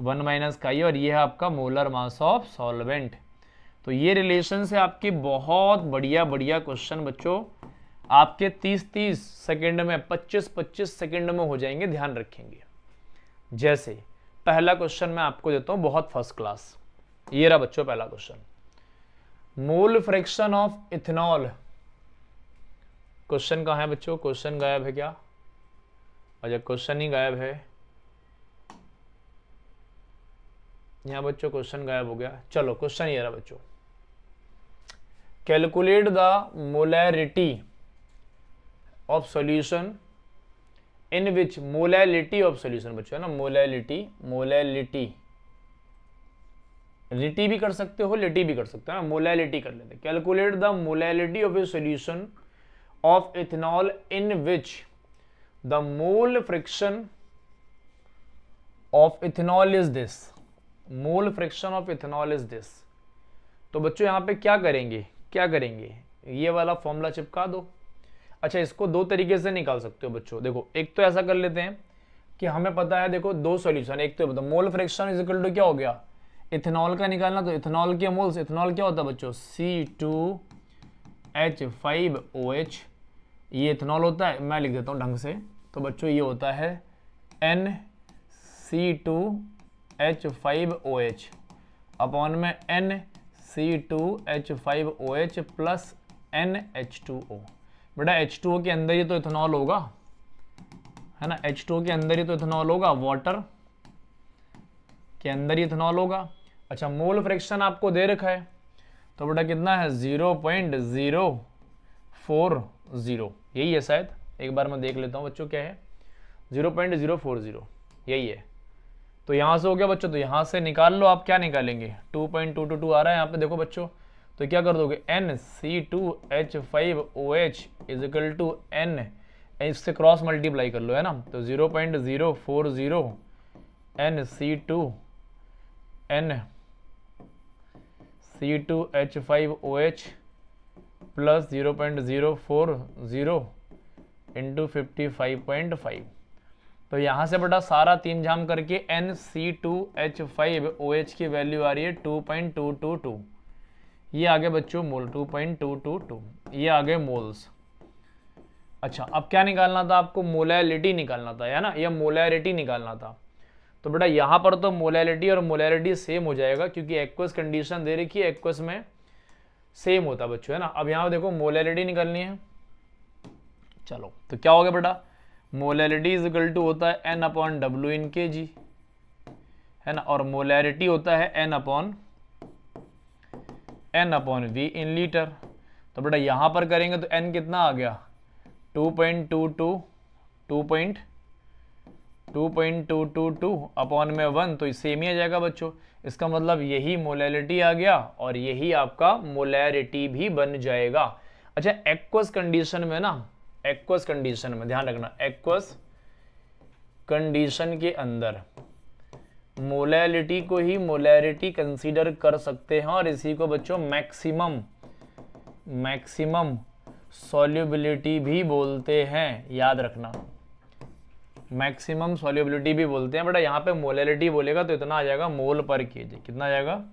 1 माइनस काई, और ये है आपका मोलर मास ऑफ सॉल्वेंट। तो ये रिलेशन से आपके बहुत बढ़िया क्वेश्चन बच्चों आपके 30-30 सेकेंड में, 25-25 सेकेंड में हो जाएंगे, ध्यान रखेंगे। जैसे पहला क्वेश्चन मैं आपको देता हूं, बहुत फर्स्ट क्लास, ये रहा बच्चों पहला question, mole fraction of ethanol. Question कहां है बच्चों, क्वेश्चन गायब है क्या? अच्छा, क्वेश्चन ही गायब है यहां बच्चों, क्वेश्चन गायब हो गया। चलो क्वेश्चन ये रहा बच्चों, calculate the molarity of solution in which, molality of solution बच्चों, है ना, मोलैलिटी लिटी भी कर सकते हो, लिटी भी कर सकते हो ना, मोलैलिटी कर लेते। Calculate the molality of A solution of ethanol in which the mole fraction of ethanol is this. Mole fraction of ethanol is this. तो बच्चों यहां पे क्या करेंगे, ये वाला फॉर्मूला चिपका दो। अच्छा, इसको दो तरीके से निकाल सकते हो बच्चों, देखो एक तो ऐसा कर लेते हैं कि हमें पता है, देखो दो सॉल्यूशन, एक तो बताओ mole fraction is equal to क्या हो गया, इथेनॉल का निकालना, तो इथेनॉल के मोल्स, इथेनॉल क्या होता है बच्चों, C2H5OH, ये इथेनॉल होता है, मैं लिख देता हूँ ढंग से, तो बच्चों ये होता है NC2H5OH अपॉन में NC2H5OH प्लस NH2O। बेटा H2O के अंदर ही तो इथेनॉल होगा, है ना, H2O के अंदर ही तो इथेनॉल होगा, वाटर के अंदर ही इथेनॉल होगा। अच्छा, मोल फ्रैक्शन आपको दे रखा है, तो बेटा कितना है, 0.040, यही है शायद, एक बार मैं देख लेता हूँ बच्चों क्या है, 0.040 यही है। तो यहाँ से हो गया बच्चों, तो यहाँ से निकाल लो आप, क्या निकालेंगे, 2.222 आ रहा है यहाँ पे, देखो बच्चों, तो क्या कर दोगे, NC2H5OH is equal to N, इससे क्रॉस मल्टीप्लाई कर लो, है ना, तो 0.040 NC2H5OH प्लस 0.040 इंटू 55.5। तो यहाँ से बेटा सारा तीन जाम करके NC2H5OH की वैल्यू आ रही है 2.222, ये आ गए बच्चों मोल, 2.222, ये आ गए मोल्स। अच्छा, अब क्या निकालना था आपको, मोलैलिटी निकालना था, है ना, या मोलैरिटी निकालना था। तो बेटा यहाँ पर तो मोलैलिटी और मोलैरिटी सेम हो जाएगा, क्योंकि एक्वस कंडीशन दे रखी है, एक्वस में सेम होता है बच्चों, है ना। अब यहाँ देखो मोलैलिटी निकालनी है, चलो तो क्या हो गया बेटा, मोलैलिटी इज इक्वल टू होता है N/W इन kg, है ना, और मोलैरिटी होता है N/V n upon v in litre. तो बेटा यहाँ पर करेंगे तो n कितना आ गया 2.222 अपॉन में 1, तो सेम ही आ जाएगा बच्चों। इसका मतलब यही मोलैलिटी आ गया और यही आपका मोलैरिटी भी बन जाएगा। अच्छा, एक्वस कंडीशन में ना, एक्वस कंडीशन में ध्यान रखना, एक्वस कंडीशन के अंदर मोलैलिटी को ही मोलैरिटी कंसीडर कर सकते हैं और इसी को बच्चों मैक्सिमम सॉल्युबिलिटी भी बोलते हैं, याद रखना, मैक्सिमम सॉल्युबिलिटी भी बोलते हैं। बेटा यहाँ पे मोलैलिटी बोलेगा तो इतना आ जाएगा मोल पर केजी। कितना आ जाएगा?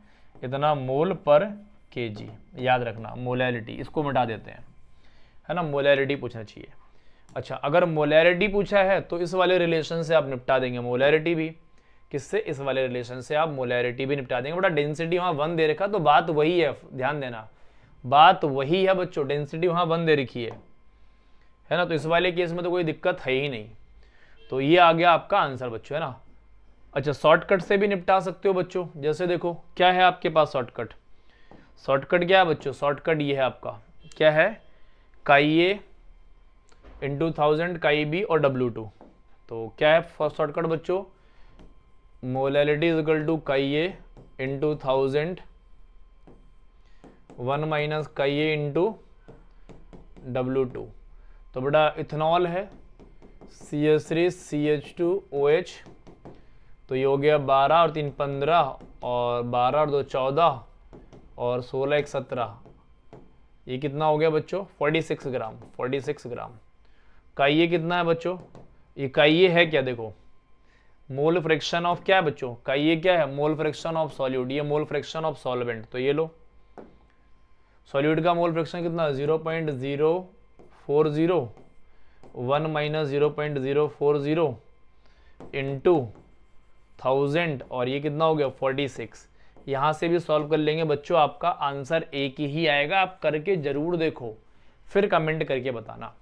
इतना मोल पर केजी, याद रखना मोलैलिटी। इसको मिटा देते हैं, है ना, मोलैरिटी पूछना चाहिए। अच्छा, अगर मोलैरिटी पूछा है तो इस वाले रिलेशन से आप निपटा देंगे मोलैरिटी भी। किससे? इस वाले रिलेशन से आप मोलैरिटी भी निपटा देंगे। बेटा डेंसिटी वहाँ 1 दे रखा तो बात वही है, ध्यान देना, बात वही है बच्चों, डेंसिटी वहाँ 1 दे रखी है ना, तो इस वाले केस में तो कोई दिक्कत है ही नहीं। तो ये आ गया आपका आंसर बच्चों, है ना। अच्छा, शॉर्टकट से भी निपटा सकते हो बच्चों। जैसे देखो क्या है आपके पास शॉर्टकट, शॉर्टकट क्या है बच्चों? शॉर्टकट ये है आपका, क्या है, काई ए इंटू 1000 काई बी और W2। तो क्या है फर्स्ट शॉर्टकट बच्चों? मोलैलिटी इज इक्वल टू काई ए इंटू 1000 1 माइनस काई ए इंटू W2। तो बेटा इथेनॉल है CH3CH2OH, तो ये हो गया 12 और 3 15 और 12 और 2 14 और 16 1 17, ये कितना हो गया बच्चों? 46 ग्राम, 46 ग्राम। काई ए कितना है बच्चों? ये काई ए है क्या? देखो मोल फ्रैक्शन ऑफ क्या है बच्चों? काई ए क्या है? मोल फ्रैक्शन ऑफ सॉल्यूट, ये मोल फ्रैक्शन ऑफ सॉल्वेंट। तो ये लो, सॉल्यूट का मोल फ्रैक्शन कितना? 0.040, 1 माइनस 0.040 इंटू 1000 और ये कितना हो गया? 46। यहाँ से भी सॉल्व कर लेंगे बच्चों, आपका आंसर एक ही आएगा। आप करके जरूर देखो, फिर कमेंट करके बताना।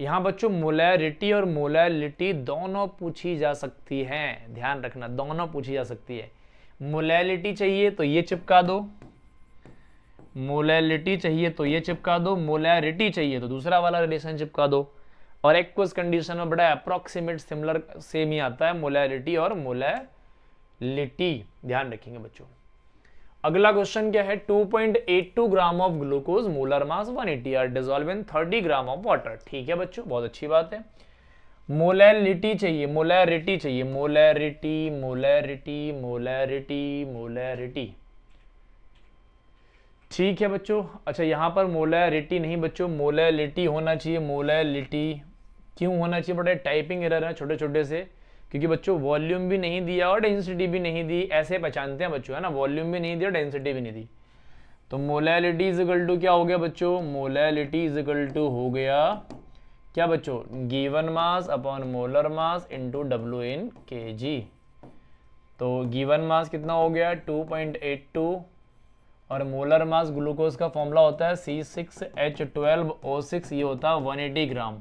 यहाँ बच्चों मोलैरिटी और मोलैलिटी दोनों पूछी जा सकती हैं, ध्यान रखना, दोनों पूछी जा सकती है। मोलैलिटी चाहिए तो ये चिपका दो, मोलैलिटी चाहिए तो ये चिपका दो, मोलैरिटी चाहिए तो दूसरा वाला रिलेशन चिपका दो। और एक्वस कंडीशन में बड़ा अप्रोक्सीमेट सिमिलर सेम ही आता है, मोलैरिटी और मोलैलिटी, ध्यान रखेंगे बच्चों। अगला क्वेश्चन क्या है? 2.82 gram of glucose, molar mass 180 are dissolve in 30 gram of water. ठीक है बच्चों, बहुत अच्छी बात है। मोलैलिटी चाहिए, मोलैरिटी चाहिए, मोलैरिटी मोलैरिटी मोलैरिटी मोलैरिटी। ठीक है बच्चों। अच्छा, यहाँ पर मोलैरिटी नहीं बच्चों, मोलैलिटी होना चाहिए। मोलैलिटी क्यों होना चाहिए? बड़े टाइपिंग एरर है छोटे छोटे से, क्योंकि बच्चों वॉल्यूम भी नहीं दिया और डेंसिटी भी नहीं दी, ऐसे पहचानते हैं बच्चों, है ना, वॉल्यूम भी नहीं दिया, डेंसिटी भी नहीं दी। तो मोलैलिटी इज इक्वल टू क्या हो गया बच्चों? मोलैलिटी इज इक्वल टू हो गया क्या बच्चों? Given mass upon molar mass into W in kg। तो गिवन मास कितना हो गया? 2.82 और मोलर मास ग्लूकोज का फॉर्मूला होता है C6H12O6, ये होता है 180 ग्राम।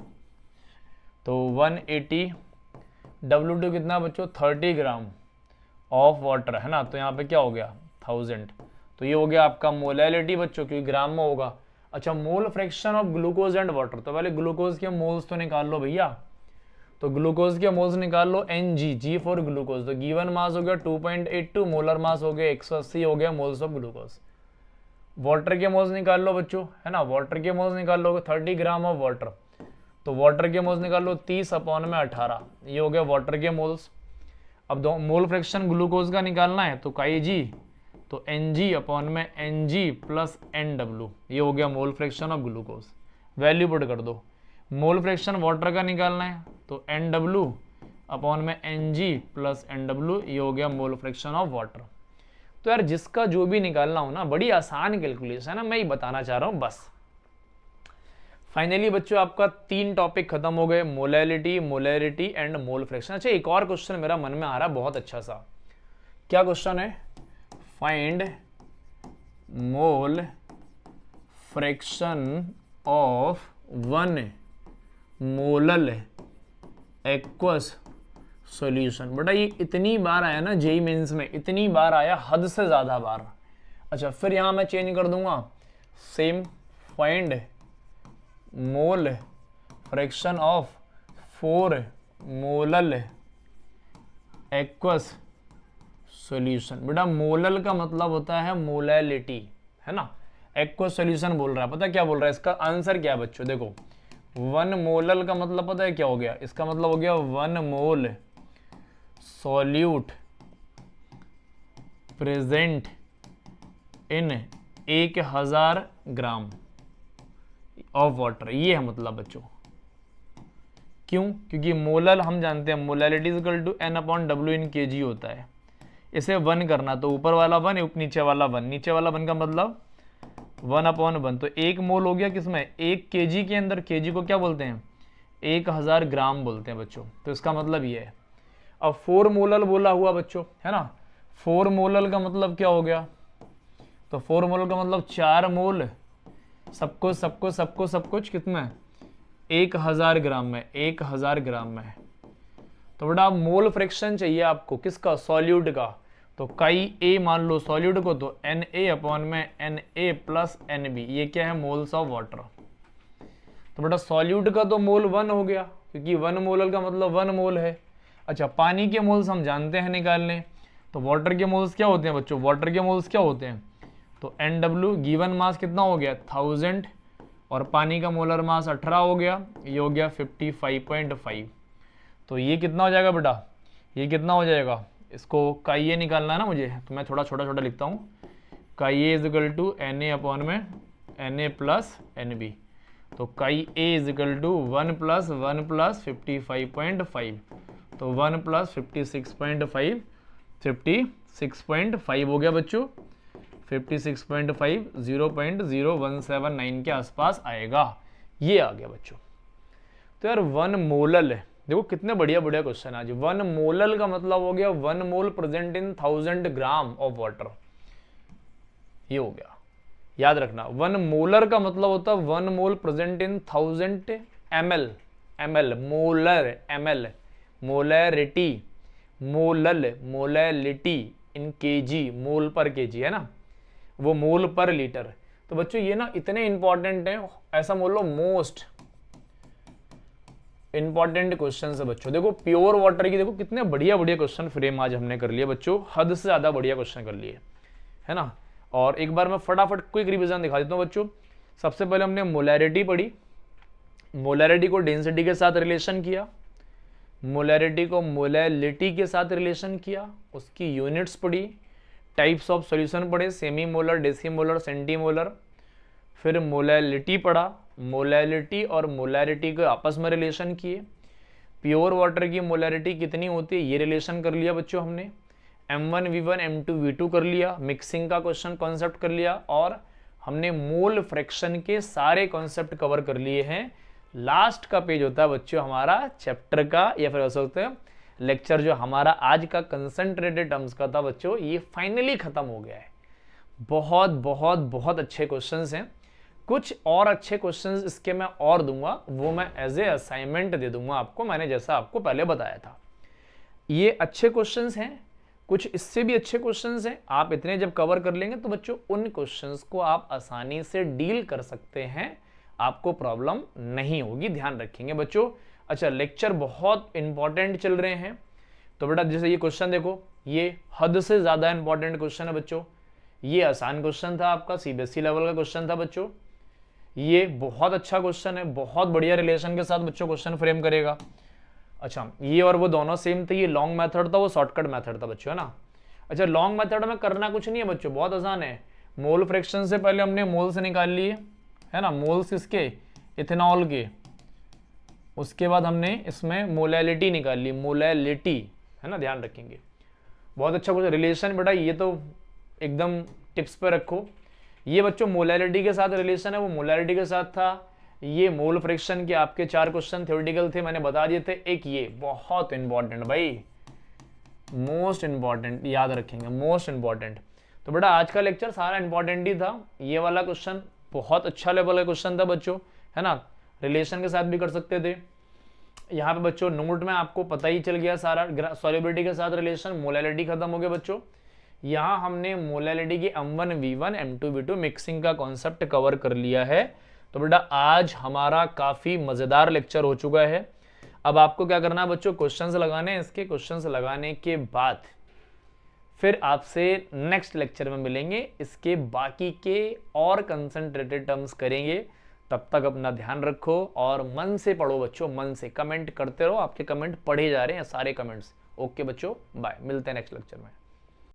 तो 180, W2 कितना बच्चों? 30 ग्राम ऑफ वाटर, है ना, तो यहाँ पे क्या हो गया? 1000। तो ये हो गया आपका मोलैलिटी बच्चों, क्योंकि ग्राम में होगा। अच्छा, मोल fraction of glucose and water, तो पहले ग्लूकोज के मोल्स तो निकाल लो भैया। तो ग्लूकोज के मोल्स निकाल लो, Ng, G फॉर ग्लूकोज। तो गिवन मास हो गया 2.82, मोलर मास हो गया 180, हो गया मोल्स ऑफ ग्लूकोज। वाटर के मोल्स निकाल लो बच्चों, है ना, वाटर के मोल्स निकाल लो, 30 ग्राम ऑफ वाटर, तो वाटर के मोल्स निकाल लो 30 अपॉन में 18, ये हो गया वाटर के मोल्स। अब दो मोल फ्रैक्शन ग्लूकोज का निकालना है, तो काई जी, तो Ng अपॉन में Ng प्लस NW, ये हो गया मोल fraction of glucose. Value put कर दो। मोल फ्रैक्शन वाटर का निकालना है, तो NW अपॉन में Ng प्लस NW, ये हो गया मोल फ्रैक्शन ऑफ वाटर। तो यार जिसका जो भी निकालना हो ना, बड़ी आसान कैलकुलेशन है ना, मैं ये बताना चाह रहा हूँ बस। फाइनली बच्चों आपका 3 टॉपिक खत्म हो गए, molality, molarity and mole fraction. अच्छा, एक और क्वेश्चन मेरा मन में आ रहा है बहुत अच्छा सा। क्या क्वेश्चन है? Find mole fraction of 1 molal aqueous solution. बेटा ये इतनी बार आया ना जेईई मेंस में, इतनी बार आया, हद से ज्यादा बार। अच्छा, फिर यहाँ मैं चेंज कर दूंगा, same find mole fraction of 4 molal aqueous solution. बेटा मोलल का मतलब होता है मोलैलिटी, है ना। एक्वस सॉल्यूशन बोल रहा है, पता है क्या बोल रहा है, इसका आंसर क्या है बच्चों, देखो 1 मोलल का मतलब पता है क्या हो गया, इसका मतलब हो गया 1 मोल solute present in 1000 gram of water. ये है मतलब बच्चों, क्यों, क्योंकि मोलल हम जानते हैं molality is equal to N upon W in kg होता है। इसे 1 करना तो ऊपर वाला 1 नीचे वाला 1, नीचे वाला 1 का मतलब 1 अपॉन 1, तो 1 मोल हो गया किसमें, 1 kg के अंदर। kg को क्या बोलते हैं, 1000 ग्राम बोलते हैं बच्चों, तो इसका मतलब ये है। अब 4 मोलल बोला हुआ बच्चों, है ना, 4 मोलल का मतलब क्या हो गया, तो 4 मोलल का मतलब 4 मोल सब कुछ कितना, 1000 ग्राम में, 1000 ग्राम में। तो बेटा मोल फ्रैक्शन चाहिए आपको किसका, सॉल्यूट का, तो काई ए मान लो सॉल्यूट को, तो Na अपॉन में Na प्लस Nb, ये क्या है, मोल्स ऑफ वाटर। तो बेटा सॉल्यूट का तो मोल 1 हो गया, क्योंकि 1 मोलल का मतलब 1 मोल है। अच्छा, पानी के मोल्स हम जानते हैं निकालने, तो वाटर के मोल्स क्या होते हैं बच्चों, वाटर के मोल्स क्या होते हैं, तो NW गिवन मास कितना हो गया 1000, और पानी का मोलर मास 18 हो गया, ये हो गया 55.5। तो ये कितना हो जाएगा बेटा, ये कितना हो जाएगा, इसको काई निकालना है ना मुझे, तो मैं थोड़ा छोटा छोटा लिखता हूँ, chi is equal to Na upon में Na प्लस Nb, तो chi A is equal to 1 plus 55.5, तो 1 प्लस 56.5, 56.5 हो गया बच्चों, 56.5 0.0179 के आसपास आएगा, ये आ गया बच्चों। तो यार 1 मोलल, देखो कितने बढ़िया बढ़िया क्वेश्चन आज। 1 मोलल का मतलब हो गया 1 mole present in 1000 gram of water, ये हो गया, याद रखना। 1 मोलर का मतलब होता है 1 mole present in 1000 ml, molar ml, molarity, molal molality in kg, mole per kg, है ना, वो मोल पर लीटर। तो बच्चों ये ना इतने इंपॉर्टेंट हैं, ऐसा बोल लो मोस्ट इंपॉर्टेंट क्वेश्चन है बच्चों। देखो प्योर वाटर की देखो कितने बढ़िया बढ़िया क्वेश्चन फ्रेम आज हमने कर लिए बच्चों, हद से ज्यादा बढ़िया क्वेश्चन कर लिए, है ना। और एक बार मैं फटाफट क्विक रिवीजन दिखा देता हूँ बच्चों। सबसे पहले हमने मोलैरिटी पढ़ी, मोलैरिटी को डेंसिटी के साथ रिलेशन किया, मोलैरिटी को मोलैलिटी के साथ रिलेशन किया, उसकी यूनिट्स पढ़ी, टाइप्स ऑफ सॉल्यूशन पढ़े, सेमी मोलर, डेसीमोलर, सेंटीमोलर, फिर मोलैलिटी पढ़ा, मोलैलिटी और मोलैरिटी को आपस में रिलेशन किए, प्योर वाटर की मोलैरिटी कितनी होती है ये रिलेशन कर लिया बच्चों हमने, M1 V1 M2 V2 कर लिया, मिक्सिंग का क्वेश्चन कॉन्सेप्ट कर लिया, और हमने मोल फ्रैक्शन के सारे कॉन्सेप्ट कवर कर लिए हैं। लास्ट का पेज होता है बच्चों हमारा चैप्टर का, या फिर ऐसा होता है लेक्चर जो हमारा आज का कंसंट्रेटेड टर्म्स का था बच्चों, ये फाइनली खत्म हो गया है। बहुत बहुत बहुत अच्छे क्वेश्चंस हैं, कुछ और अच्छे क्वेश्चंस इसके मैं और दूंगा, वो मैं एज ए असाइनमेंट दे दूंगा आपको, मैंने जैसा आपको पहले बताया था। ये अच्छे क्वेश्चंस हैं, कुछ इससे भी अच्छे क्वेश्चंस हैं। आप इतने जब कवर कर लेंगे तो बच्चों उन क्वेश्चंस को आप आसानी से डील कर सकते हैं, आपको प्रॉब्लम नहीं होगी, ध्यान रखेंगे बच्चों। अच्छा, लेक्चर बहुत इंपॉर्टेंट चल रहे हैं, तो बेटा जैसे ये क्वेश्चन देखो, ये हद से ज्यादा इंपॉर्टेंट क्वेश्चन है बच्चों। ये आसान क्वेश्चन था आपका, CBSE लेवल का क्वेश्चन था बच्चों। ये बहुत अच्छा क्वेश्चन है, बहुत बढ़िया रिलेशन के साथ बच्चों क्वेश्चन फ्रेम करेगा। अच्छा, ये और वो दोनों सेम थे, ये लॉन्ग मेथड था, वो शॉर्टकट मेथड था बच्चों, है ना। अच्छा, लॉन्ग मेथड में करना कुछ नहीं है बच्चों, बहुत आसान है। मोल फ्रैक्शन से पहले हमने मोल्स निकाल लिए, है ना, मोल्स किसके, इथेनॉल के। उसके बाद हमने इसमें मोलैलिटी निकाल ली, मोलैलिटी, है ना, ध्यान रखेंगे। बहुत अच्छा कुछ रिलेशन बेटा, ये तो एकदम टिप्स पे रखो। ये बच्चों मोलैलिटी के साथ रिलेशन है, वो मोलैलिटी के साथ था। ये मोल फ्रैक्शन के आपके 4 क्वेश्चन थ्योरेटिकल थे, मैंने बता दिए थे। एक ये बहुत इंपॉर्टेंट भाई, मोस्ट इंपॉर्टेंट, याद रखेंगे, मोस्ट इंपॉर्टेंट। तो बेटा आज का लेक्चर सारा इंपॉर्टेंट ही था। ये वाला क्वेश्चन बहुत अच्छा लेवल का क्वेश्चन था बच्चों, है ना, रिलेशन के साथ भी कर सकते थे। यहाँ पे बच्चों नोट में आपको पता ही चल गया सारा, सॉल्युबिलिटी के साथ रिलेशन, मोलैलिटी खत्म हो गया बच्चों। यहाँ हमने मोलैलिटी की M1 V1 M2 V2 mixing का कॉन्सेप्ट कवर कर लिया है। तो बेटा आज हमारा काफ़ी मज़ेदार लेक्चर हो चुका है। अब आपको क्या करना है बच्चों, क्वेश्चंस लगाने हैं। इसके क्वेश्चंस लगाने के बाद फिर आपसे नेक्स्ट लेक्चर में मिलेंगे, इसके बाकी के और कंसंट्रेटेड टर्म्स करेंगे। तब तक अपना ध्यान रखो और मन से पढ़ो बच्चों, मन से कमेंट करते रहो। आपके कमेंट पढ़े जा रहे हैं सारे कमेंट्स। ओके बच्चों, बाय, मिलते हैं नेक्स्ट लेक्चर में।